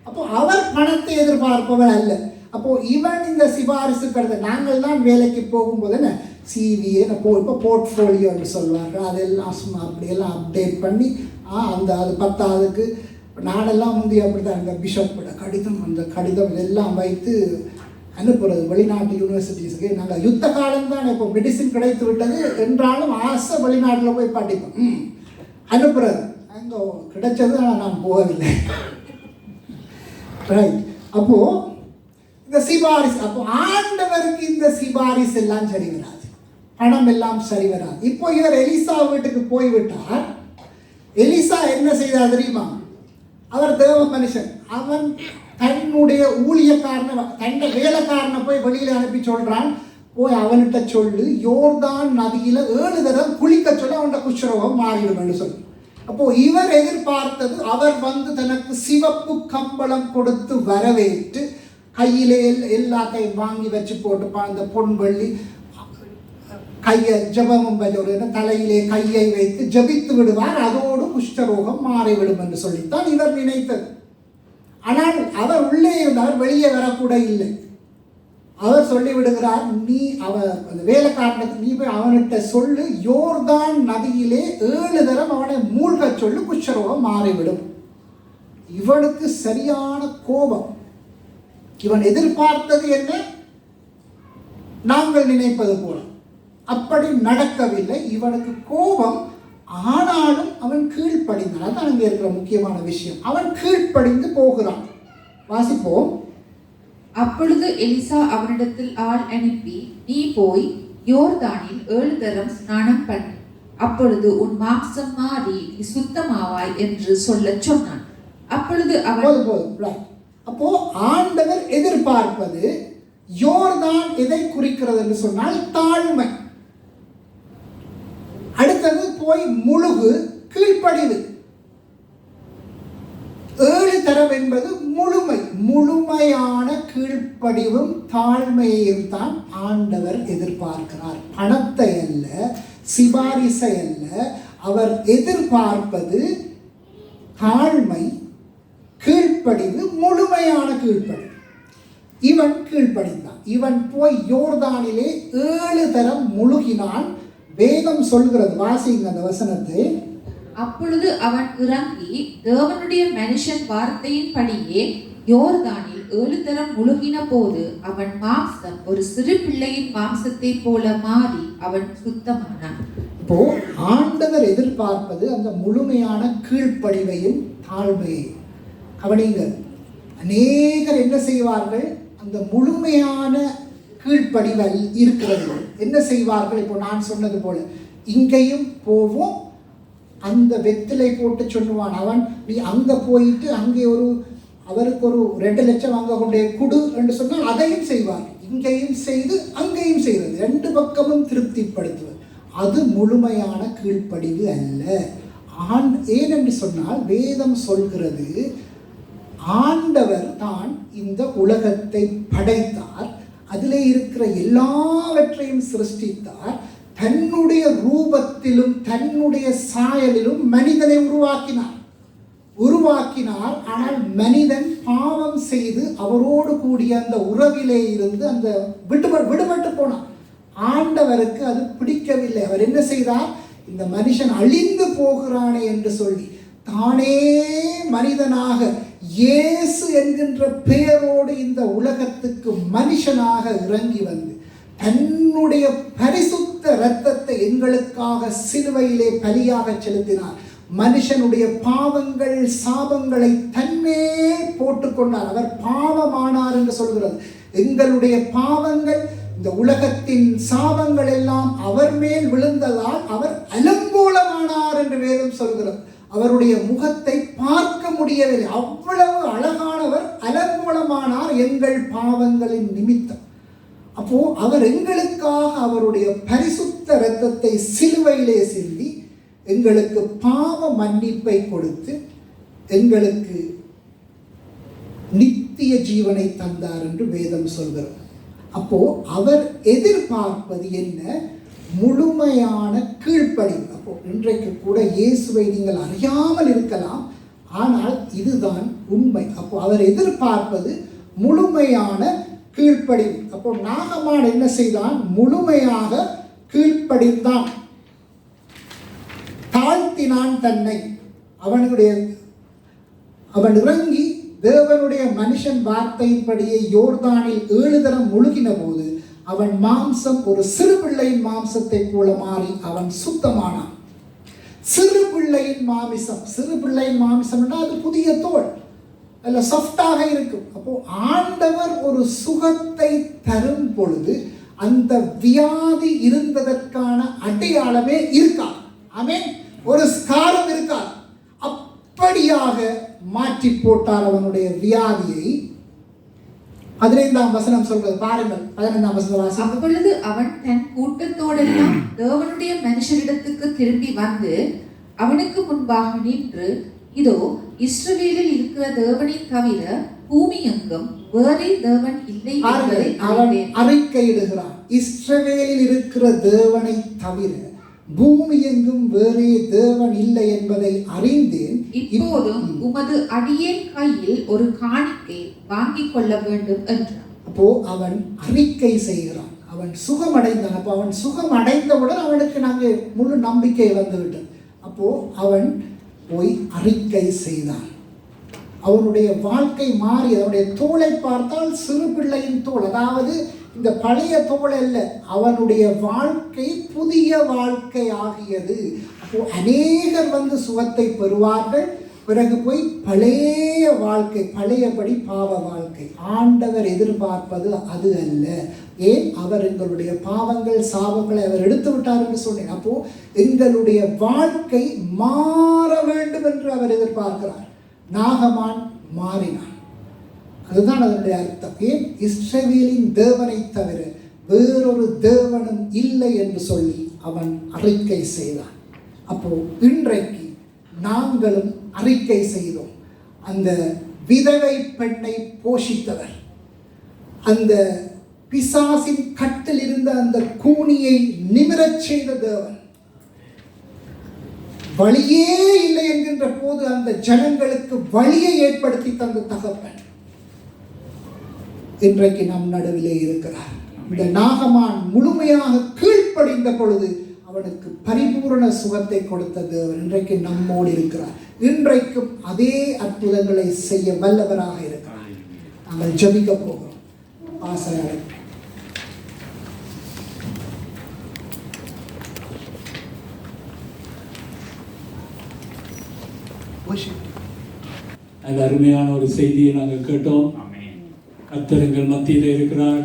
அப்போ அவர் பணத்தை எதிர்பார்ப்பவர் அல்ல. அப்போ இவன் இந்த சிபாரிசு கடிதம், நாங்கள் தான் வேலைக்கு போகும்போது என்ன சிவிஏ இப்போ போர்ட்ஃபோலியோன்னு சொல்லுவாங்க, அதெல்லாம் சும்மா அப்படியெல்லாம் அப்டேட் பண்ணி அந்த அது 10ஆவதுக்கு நாடெல்லாம் முந்தைய அப்படி தான் அந்த பிஷப்போட கடிதம், அந்த கடிதம் இதெல்லாம் வைத்து அனுப்புறது வெளிநாட்டு யூனிவர்சிட்டிஸுக்கு. நாங்கள் யுத்த காலம் தான், இப்போ மெடிசின் கிடைத்து விட்டது என்றாலும் ஆசை வெளிநாட்டில் போய் படிப்போம், அனுப்புறது. அங்கே கிடைச்சது நான் போகவில்லை. ரைட். அப்போது இந்த சிபாரிஸ், அப்போ ஆண்டவருக்கு இந்த சிபாரிஸ் எல்லாம் சரி வராது, பணம் எல்லாம் சரி வராது. இப்போ இவர் எலிசா வீட்டுக்கு போய்விட்டார். எலிசா என்ன செய்தார் தெரியுமா? அவர் தேவ மனுஷன். அவன் தன்னுடைய ஊழியக்காரனை, தன்னை வேலைக்காரனை போய் வெளியில அனுப்பி சொல்றான், போய் அவன்கிட்ட சொல்லு, யோர்தான் நதியில 7 தடவை குளிக்க சொல்ல அவன் குஷ்ரோகம் மாறிடும் என்று சொல்லு. அப்போ இவர் எதிர்பார்த்தது, அவர் வந்து தனக்கு சிவப்பு கம்பளம் கொடுத்து வரவேற்று கையிலே எல்லாத்தையும் வாங்கி வச்சு போட்டு அந்த பொன் வெள்ளி கையை ஜபமும் தலையிலே கையை வைத்து ஜபித்து விடுவார், அதோடு குஷ்டரோகம் மாறிவிடும் என்று சொல்லித்தான் இவர் நினைத்தது. ஆனால் அவர் உள்ளே இருந்தார், வெளியே வரக்கூட இல்லை. அவர் சொல்லி விடுகிறார், நீ அவர் அந்த வேலைக்காரனுக்கு நீ போய் அவன்கிட்ட சொல்லு, யோர்தான் நதியிலே 7 தரம் அவனை மூழ்க சொல்லு, குஷ்டரோகம் மாறிவிடும். இவனுக்கு சரியான கோபம். இவன் எதிர்பார்த்தது என்ன? நாங்கள் நினைப்பது போல அப்படி நடக்கவில்லை. இவனுக்கு கோபம். ஆனாலும் அவன் கீழ்ப்படிந்தான். அதான் அங்கே இருக்கிற முக்கியமான விஷயம். அவன் கீழ்ப்படிந்து போகிறான். வாசிப்போம். அப்பொழுது எலிசா அவனிடத்தில் ஆள் அனுப்பி, நீ போய் யோர்தானில் 7 தரம் ஸ்நானம் பண்ணு, அப்பொழுது உன் மாம்சம் மாறி நீ சுத்தமாவாய் என்று சொல்லச் சொன்னான். அப்பொழுது அவன் போதும். Right. அப்போ ஆண்டவர் எதிர்பார்ப்பது யோர்தான் எதை குறிக்கிறது என்று சொன்னால் தாழ்மை. அடுத்தது போய் முழுகு, கீழ்ப்படிவு. 7 தரம் என்பது முழுமையான கீழ்ப்படிவும் தாழ்மையையும் தான் ஆண்டவர் எதிர்பார்க்கிறார். பணத்தை அல்ல, சிபாரிசை அல்ல. அவர் எதிர்பார்ப்பது தாழ்மை, கீழ்ப்படிவு, முழுமையான கீழ்ப்படிவு. இவன் கீழ்ப்படிந்தான். இவன் போய் யோர்தானிலே 7 தரம் முழுகினான். வேதம் சொல்கிறது, வாசிங்க அந்த வசனத்தை. அப்பொழுது அவன் இறங்கி தேவனுடைய மனுஷன் வார்த்தையின்படியே யோர்தானில் 7 தரம் முழுகின போது அவன் மாம்சம் ஒரு சிறு பிள்ளையின் மாம்சத்தை போல மாறி அவன் சுத்தமானான். இப்போ ஆண்டவர் எதிர்பார்ப்பது அந்த முழுமையான கீழ்ப்படிவையும் தாழ்மையையும். கவனிங்க, அநேகர் என்ன செய்வார்கள்? அந்த முழுமையான கீழ்ப்படிவல் இருக்கிறது என்ன செய்வார்கள்? இப்போ நான் சொன்னது போல இங்கேயும் போவோம், அந்த வெத்திலை போட்டு சொல்லுவான் அவன், நீ அங்கே போயிட்டு அங்கே அவருக்கு ஒரு 2 லட்சம் அங்கே கொண்டே குடு என்று சொன்னால் அதையும் செய்வார். இங்கேயும் செய்து அங்கேயும் செய்வது, 2 பக்கமும் திருப்திப்படுத்துவது. அது முழுமையான கீழ்ப்படிவு அல்ல. ஏனென்று சொன்னால் வேதம் சொல்கிறது, ஆண்டவர் தான் இந்த உலகத்தை படைத்தார், அதிலே இருக்கிற எல்லாவற்றையும் சிருஷ்டித்தார், தன்னுடைய ரூபத்திலும் தன்னுடைய சாயலிலும் மனிதனை உருவாக்கினார். ஆனால் மனிதன் பாவம் செய்து அவரோடு கூடிய அந்த உறவிலே இருந்து அந்த விடுபட்டு போனான். ஆண்டவருக்கு அது பிடிக்கவில்லை. அவர் என்ன செய்தார்? இந்த மனுஷன் அழிந்து போகிறானே என்று சொல்லி தானே மனிதனாக இயேசு என்கின்ற பெயரோடு இந்த உலகத்துக்கு மனுஷனாக இறங்கி வந்து தன்னுடைய பரிசுத்த இரத்தத்தை எங்களுக்காக சிலுவையிலே பலியாக செலுத்தினார். மனுஷனுடைய பாவங்கள் சாபங்களை தன்மேல் போட்டுக்கொண்டார். அவர் பாவமானார் என்று சொல்கிறது. எங்களுடைய பாவங்கள், இந்த உலகத்தின் சாபங்கள் எல்லாம் அவர் மேல் விழுந்ததால் அவர் அலங்கோலமானார் என்று வேதம் சொல்கிறது. அவருடைய முகத்தை பார்க்க முடியவில்லை, அவ்வளவு அழகானவர் அலங்கோலமானார் எங்கள் பாவங்களின் நிமித்தம். அப்போ அவர் எங்களுக்காக அவருடைய பரிசுத்த இரத்தத்தை சிலுவையிலே சிந்தி எங்களுக்கு பாவ மன்னிப்பை கொடுத்து எங்களுக்கு நித்திய ஜீவனை தந்தார் என்று வேதம் சொல்கிறது. அப்போ அவர் எதிர்பார்ப்பது என்ன? முழுமையான கீழ்ப்படிவு. அப்போ இன்றைக்கு கூட இயேசுவை நீங்கள் அறியாமல் இருக்கலாம், ஆனால் இதுதான் உண்மை. அப்போ அவர் எதிர்பார்ப்பது முழுமையான கீழ்ப்படிவு. அப்போ நாகமான் என்ன செய்தான்? முழுமையாக கீழ்ப்படிந்தான், தாழ்த்தினான் தன்னை. அவன் இறங்கி தேவனுடைய மனுஷன் வார்த்தையின்படியே யோர்தானில் 7 தரம் முழுகின போது அவன் மாம்சம் ஒரு சிறு பிள்ளையின் மாம்சத்தை போல மாறி அவன் சுத்தமானான். சிறு பிள்ளையின் மாமிசம் என்றால் அது புதிய தோல், அல்ல சாஃப்டாக இருக்கும். அப்போ ஆண்டவர் ஒரு சுகத்தை தரும் பொழுது அந்த வியாதி இருந்ததற்கான அடையாளமே இருக்காது. ஆமென். ஒரு ஸ்காரம் இருக்காது. அப்படியாக மாற்றி போட்டார் அவனுடைய வியாதியை. 15ஆம் வசனம் சொல்றது பாருங்கள். 15ஆம் வசனம். அப்பொழுது அவன் தன் கூட்டத்தோடெல்லாம் தேவனுடைய மனுஷரிடத்துக்கு திரும்பி வந்து அவனுக்கு முன்பாக நின்று, இதோ இஸ்ரவேலில் இருக்கிற தேவனை தவிர பூமி எங்கும் வேறே தேவன் இல்லை என்பதை அவன் அறிக்கையிடுகிறான். இஸ்ரவேலில் இருக்கிற தேவனை தவிர பூமி எங்கும் வேறே தேவன் இல்லை என்பதை அறிந்தேன். இப்போதும் உமது அடியேன் கையில் ஒரு காணிக்கை வாங்கிக் கொள்ள வேண்டும் என்றான். அப்போ அவன் அறிக்கை செய்கிறான். அவன் சுகமடைந்தான். அப்போ அவன் சுகமடைந்தவுடன் அவனுக்கு நாங்கள் முழு நம்பிக்கை வந்துவிட்டது. அப்போ அவன் போய் அறிக்கை செய்தான். அவனுடைய வாழ்க்கை மாறி, அவனுடைய தோலை பார்த்தால் சிறு பிள்ளையின் தோல், அதாவது இந்த பழைய தோல் அல்ல, அவனுடைய வாழ்க்கை புதிய வாழ்க்கை ஆகியது. அப்போ அநேகர் வந்து சுகத்தை பெறுவார்கள். பிறகு போய் பழைய வாழ்க்கை, பழையபடி பாவ வாழ்க்கை. ஆண்டவர் எதிர்பார்ப்பது அது அல்ல. ஏன்? அவர் எங்களுடைய பாவங்கள் சாபங்களை அவர் எடுத்து விட்டார் என்று சொன்னேன். அப்போ எங்களுடைய வாழ்க்கை மாற வேண்டும் என்று அவர் எதிர்பார்க்கிறார். நாகமான் மாறினான், அதுதான் அதனுடைய அர்த்தம். ஏன்? இஸ்ரவேலின் தேவனை தவிர வேறொரு தேவனும் இல்லை என்று சொல்லி அவன் அறிக்கை செய்தான். அப்போ இன்றைக்கு நாங்களும் அறிக்கை செய்தோம். அந்த விதவை பெண்ணை போஷித்தவர், அந்த பிசாசின் கட்டில் இருந்த அந்த கூனியை நிமிரச் செய்த தேவன், வழியே இல்லை என்கின்ற போது அந்த ஜனங்களுக்கு வழியை ஏற்படுத்தி தந்த தகப்பன் இன்றைக்கு நம் நடுவிலே இருக்கிறார். இந்த நாகமான் முழுமையாக கீழ்ப்படிந்த பொழுது அவனுக்கு பரிபூரண சுகத்தை கொடுத்த தேவன் இன்றைக்கு நம்மோடு இருக்கிறார். இன்றைக்கும் அதே அற்புதங்களை செய்ய வல்லவராக இருக்கிறார். நாங்கள் ஜெபிக்க போகிறோம். ஆசிரியர் நல்ல அருமையான ஒரு செய்தியை நாங்கள் கேட்டோம். கர்த்தர் மத்தியில் இருக்கிறார்.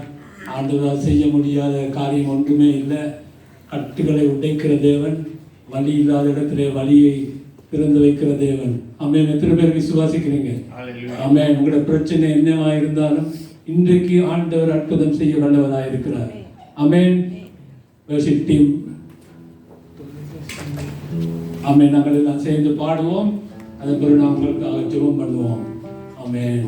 ஆண்டவரால் செய்ய முடியாத காரியம் ஒன்றுமே இல்லை. கட்டுகளை உடைக்கிற தேவன், வழி இல்லாத இடத்திலே வழியை திறந்து வைக்கிற தேவன். ஆமென். எத்தனை பேர் விசுவாசிக்கிறீங்க? ஆமென். உங்களோட பிரச்சனை என்னவா இருந்தாலும் இன்றைக்கு ஆண்டவர் அற்புதம் செய்ய வல்லவராக இருக்கிறார். ஆமென். வர்ஷிப் டீம், ஆமென். நாங்கள் எல்லாம் சேர்ந்து பாடுவோம். அதன் பிறகு நாம் உங்களுக்காக ஜெபம் பண்ணுவோம். ஆமென்.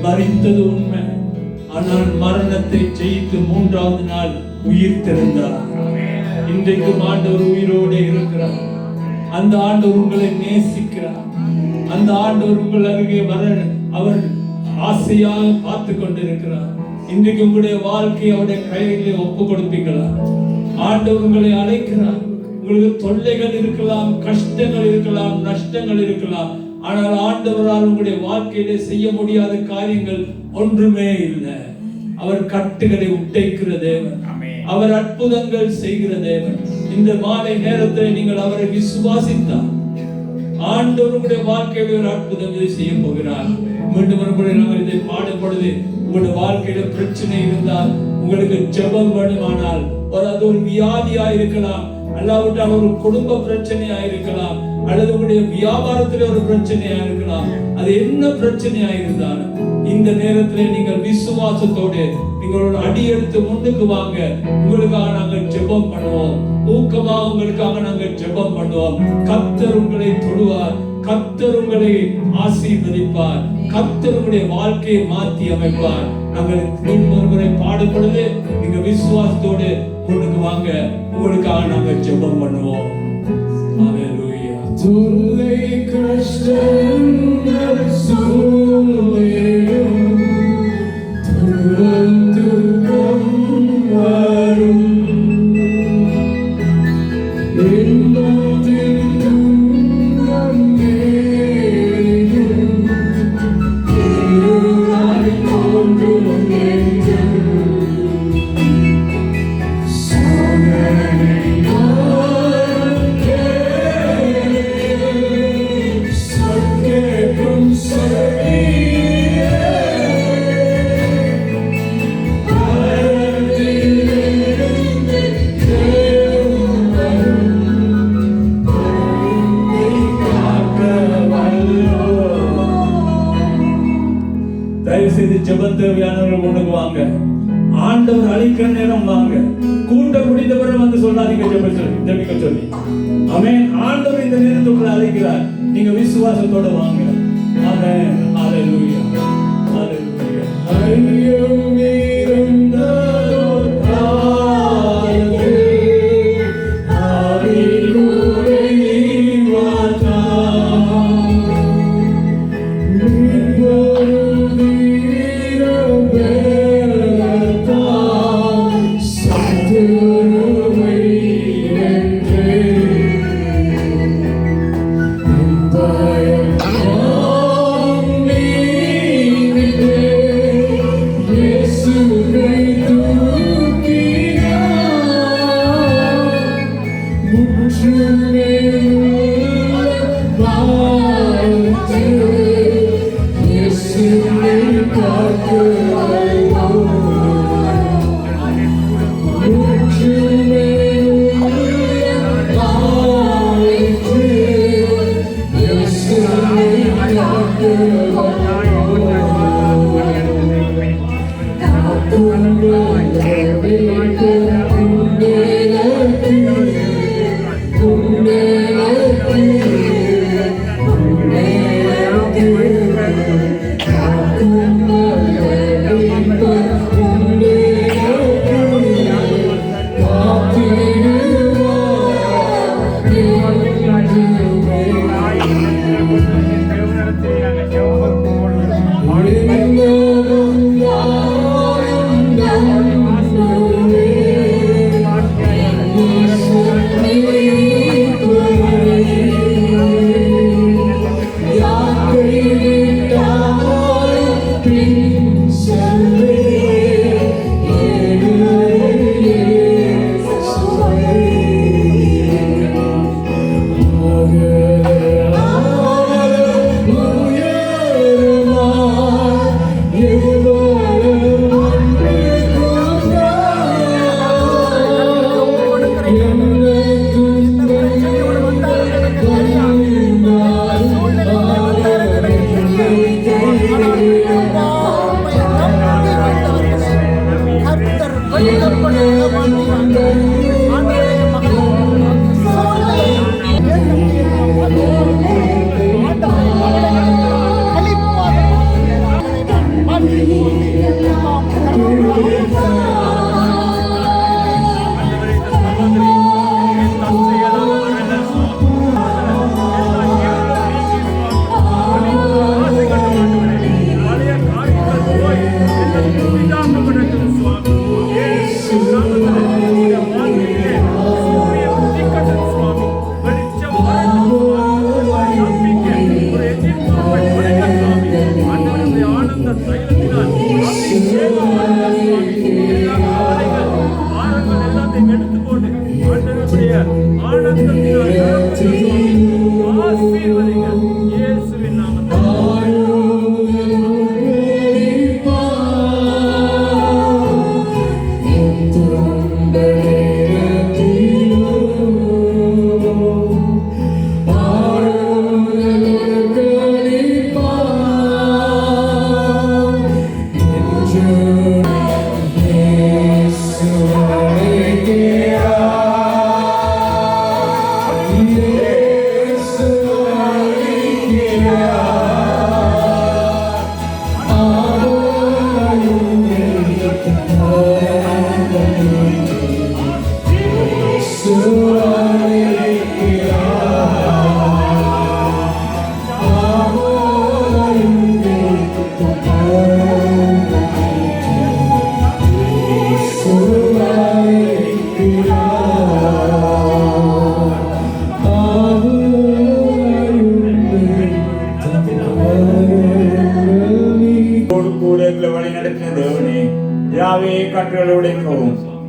மரித்தது உண்மை, ஆனால் மரணத்தை ஜெயித்து மூன்றாவது நாள் உயிர் திறந்தார். இன்றைக்கு ஆண்டவர் உயிரோடு இருக்கிறார். அந்த ஆண்டவர் உங்களை நேசிக்கிறார். அந்த ஆண்டவர் உங்கள் அருகே வர அவர் ஆசையாக பார்த்து கொண்டிருக்கிறார். இன்றைக்கு உங்களுடைய வாழ்க்கையை அவருடைய கையிலே ஒப்பு கொடுப்பீங்களா? ஆண்டவர் உங்களை அழைக்கிறார். உங்களுக்கு தொல்லைகள் இருக்கலாம், கஷ்டங்கள் இருக்கலாம், நஷ்டங்கள் இருக்கலாம். ஆனால் ஆண்டவரால் உங்களுடைய வாழ்க்கையிலே செய்ய முடியாத காரியங்கள் ஒன்றுமே இல்லை. அவர் கட்டுகளை உடைக்கிற தேவன். அவர் அற்புதங்கள் செய்கிற தேவன். இந்த மாலை நேரத்தில் நீங்கள் அவரை விசுவாசித்தால் ஆண்டவர் உங்களுடைய வாழ்க்கையில ஒரு அற்புதங்களை செய்ய போகிறார். மீண்டும் ஒரு முறை நாங்கள் இதை பாடும் பொழுது உங்களுடைய வாழ்க்கையில பிரச்சனை இருந்தால், உங்களுக்கு ஜெபம் வேண்டுமானால், அது ஒரு வியாதியா இருக்கலாம், அல்லாவிட்டால் ஒரு குடும்ப பிரச்சனையா இருக்கலாம், அல்லது உங்களுடைய வியாபாரத்தில் ஒரு பிரச்சனையா இருக்கலாம். அது என்ன பிரச்சனையா இருந்தாலும் இந்த நேரத்தில் நீங்கள் விசுவாசத்தோடு நீங்களோட அடி எடுத்து முன்னுக்கு வாங்க. உங்களுக்காக நாங்கள் ஜெபம் பண்ணுவோம். ஊக்கமாக உங்களுக்காக நாங்கள் ஜெபம் பண்ணுவோம். கர்த்தர் உங்களை தொடுவார். கர்த்தர் உங்களை ஆசீர்வதிப்பார். கர்த்தருடைய வாழ்க்கையை மாற்றி அமைப்பார். நாங்கள் மீண்டும் ஒருமுறை பாடுபடுது, நீங்க விசுவாசத்தோடு முன்னுக்கு வாங்க, உங்களுக்காக நாங்கள் ஜெபம் பண்ணுவோம். ஹalleluya. தொல்லை கஷ்டங்கள் சூழ்நிலையும் துன்பம் வரும், இன்பத்தில் துன்பம் நேரிடும், இருளாய் தோன்றும் என்றும் சாதனை சங்கேற்கும் சரியே பரத்திலிருந்து தேவன் என்னை காக்க வல்லவர். தயவு செய்து ஜெபம் தேவையானவர்கள் முன்னுக்கு வாங்க. ஆண்டவர் அழைக்கிற நேரம் வாங்க. கூட்டம் முடிந்தவரை வந்து சொல்லாதீங்க, ஜெபிக்க சொல்லி. ஆமென். ஆண்டவர் இந்த நேரத்துக்குள்ள அழைக்கிறார். நீங்க விசுவாசத்தோட வாங்க. ஆமென். ஹalleluya. ஹalleluya. ஐயம் இருந்ததோர் காலத்தில் ஆவி குறைவார்த்தார், மீட்பொரு வீரம் பெறத்தார், சத்துருவை வென்றே. பயம் நீங்கிட்டே, இயேசுவை தூக்கினார், முற்றுமே வாழ்த்து, இயேசுவை காக்க வல்லவர். முற்றுமே வாழ்த்து, இயேசுவை காக்க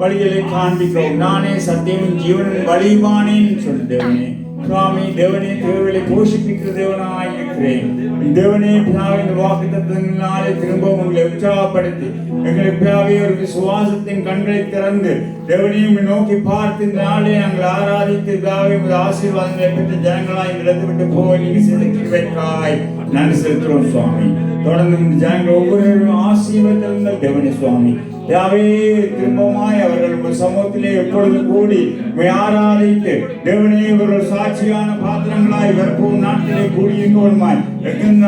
வழிகளை காண்பிக்கிறோம். நானே சத்தியமும் ஜீவனும் வழியுமானேன்னு சொன்ன தேவனே, சுவாமி தேவனே, தேவைகளை போஷிப்பிக்கிற தேவனாய் இருக்கிறேன். தேவனே பிதாவே, இந்த வாக்குத்தத்தங்களினாலே திரும்பவும் உங்களை உற்சாகப்படுத்தி எங்களை பிதாவே ஒரு விசுவாசத்தின் கண்களை திறந்து தேவனே உம்மை நோக்கி பார்த்து இந்த நாளே நாங்கள் ஆராதித்து பிதாவே உமது ஆசீர்வாதங்களை பெற்ற ஜனங்களாய் நடந்து விட்டு போய் நீங்க செய்த கிருபைக்காய் நன்றி செலுத்துகிறோம் சுவாமி. தொடர்ந்து இந்த ஜனங்கள் ஒவ்வொருவரும் ஆசீர்வாதங்கள் தேவனே சுவாமி. யாவே திரும்பமாய் அவர்கள் உங்கள் சமூகத்திலே எப்பொழுது கூடி ஆராதித்து தேவனே ஒரு சாட்சியான பாத்திரங்களாய் வரப்போம் நாட்டிலே கூடியிருக்கோமாய்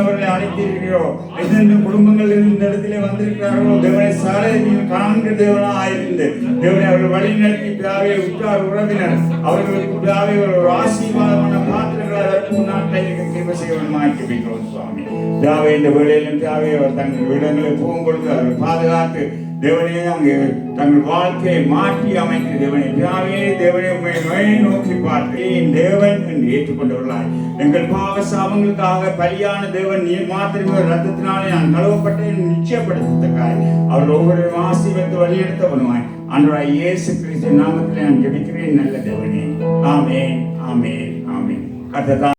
அவர்களை அழைத்திருக்கிறோம். எந்தெந்த குடும்பங்கள் இந்த இடத்திலே வந்திருக்கிறார்களோ தேவனை சாலையில் காண்கிற தேவனாயிருந்து தேவனை அவர்கள் வழி நடத்தி பிதாவே உற்றார் உறவினர் அவர்களுக்கு பிதாவே ஒரு ஆசீர்வாதமான பாத்திரங்களை வரப்போம் நாட்டை கிருபை செய்வனமாய் ஜெபிக்கிறோம் சுவாமி. பிதாவே இந்த வேளையிலும் பிதாவே அவர் தங்கள் இடங்களை போகும் பொழுது அவர்கள் பாதுகாத்து தேவனே அங்கே தங்கள் வாழ்க்கையை மாற்றி அமைத்து தேவனை பிதாவே தேவனை உண்மை நோக்கி பார்த்து தேவன் என்று ஏற்றுக்கொண்டவர்களாய் எங்கள் பாவ சாபங்களுக்காக பலியான தேவன் நீர் மாத்திரமே ரத்தத்தினாலே நான் கழுவப்பட்ட நிச்சயப்படுத்தக்காய் அவர்கள் ஒவ்வொரு ஆசீர்வாதத்தை வழியெடுத்தவனுமாய் ஆண்டவராய் இயேசு கிறிஸ்து நாமத்திலே நான் ஜெபிக்கிறேன் நல்ல தேவனே. ஆமென், ஆமென், ஆமென். கர்த்தர்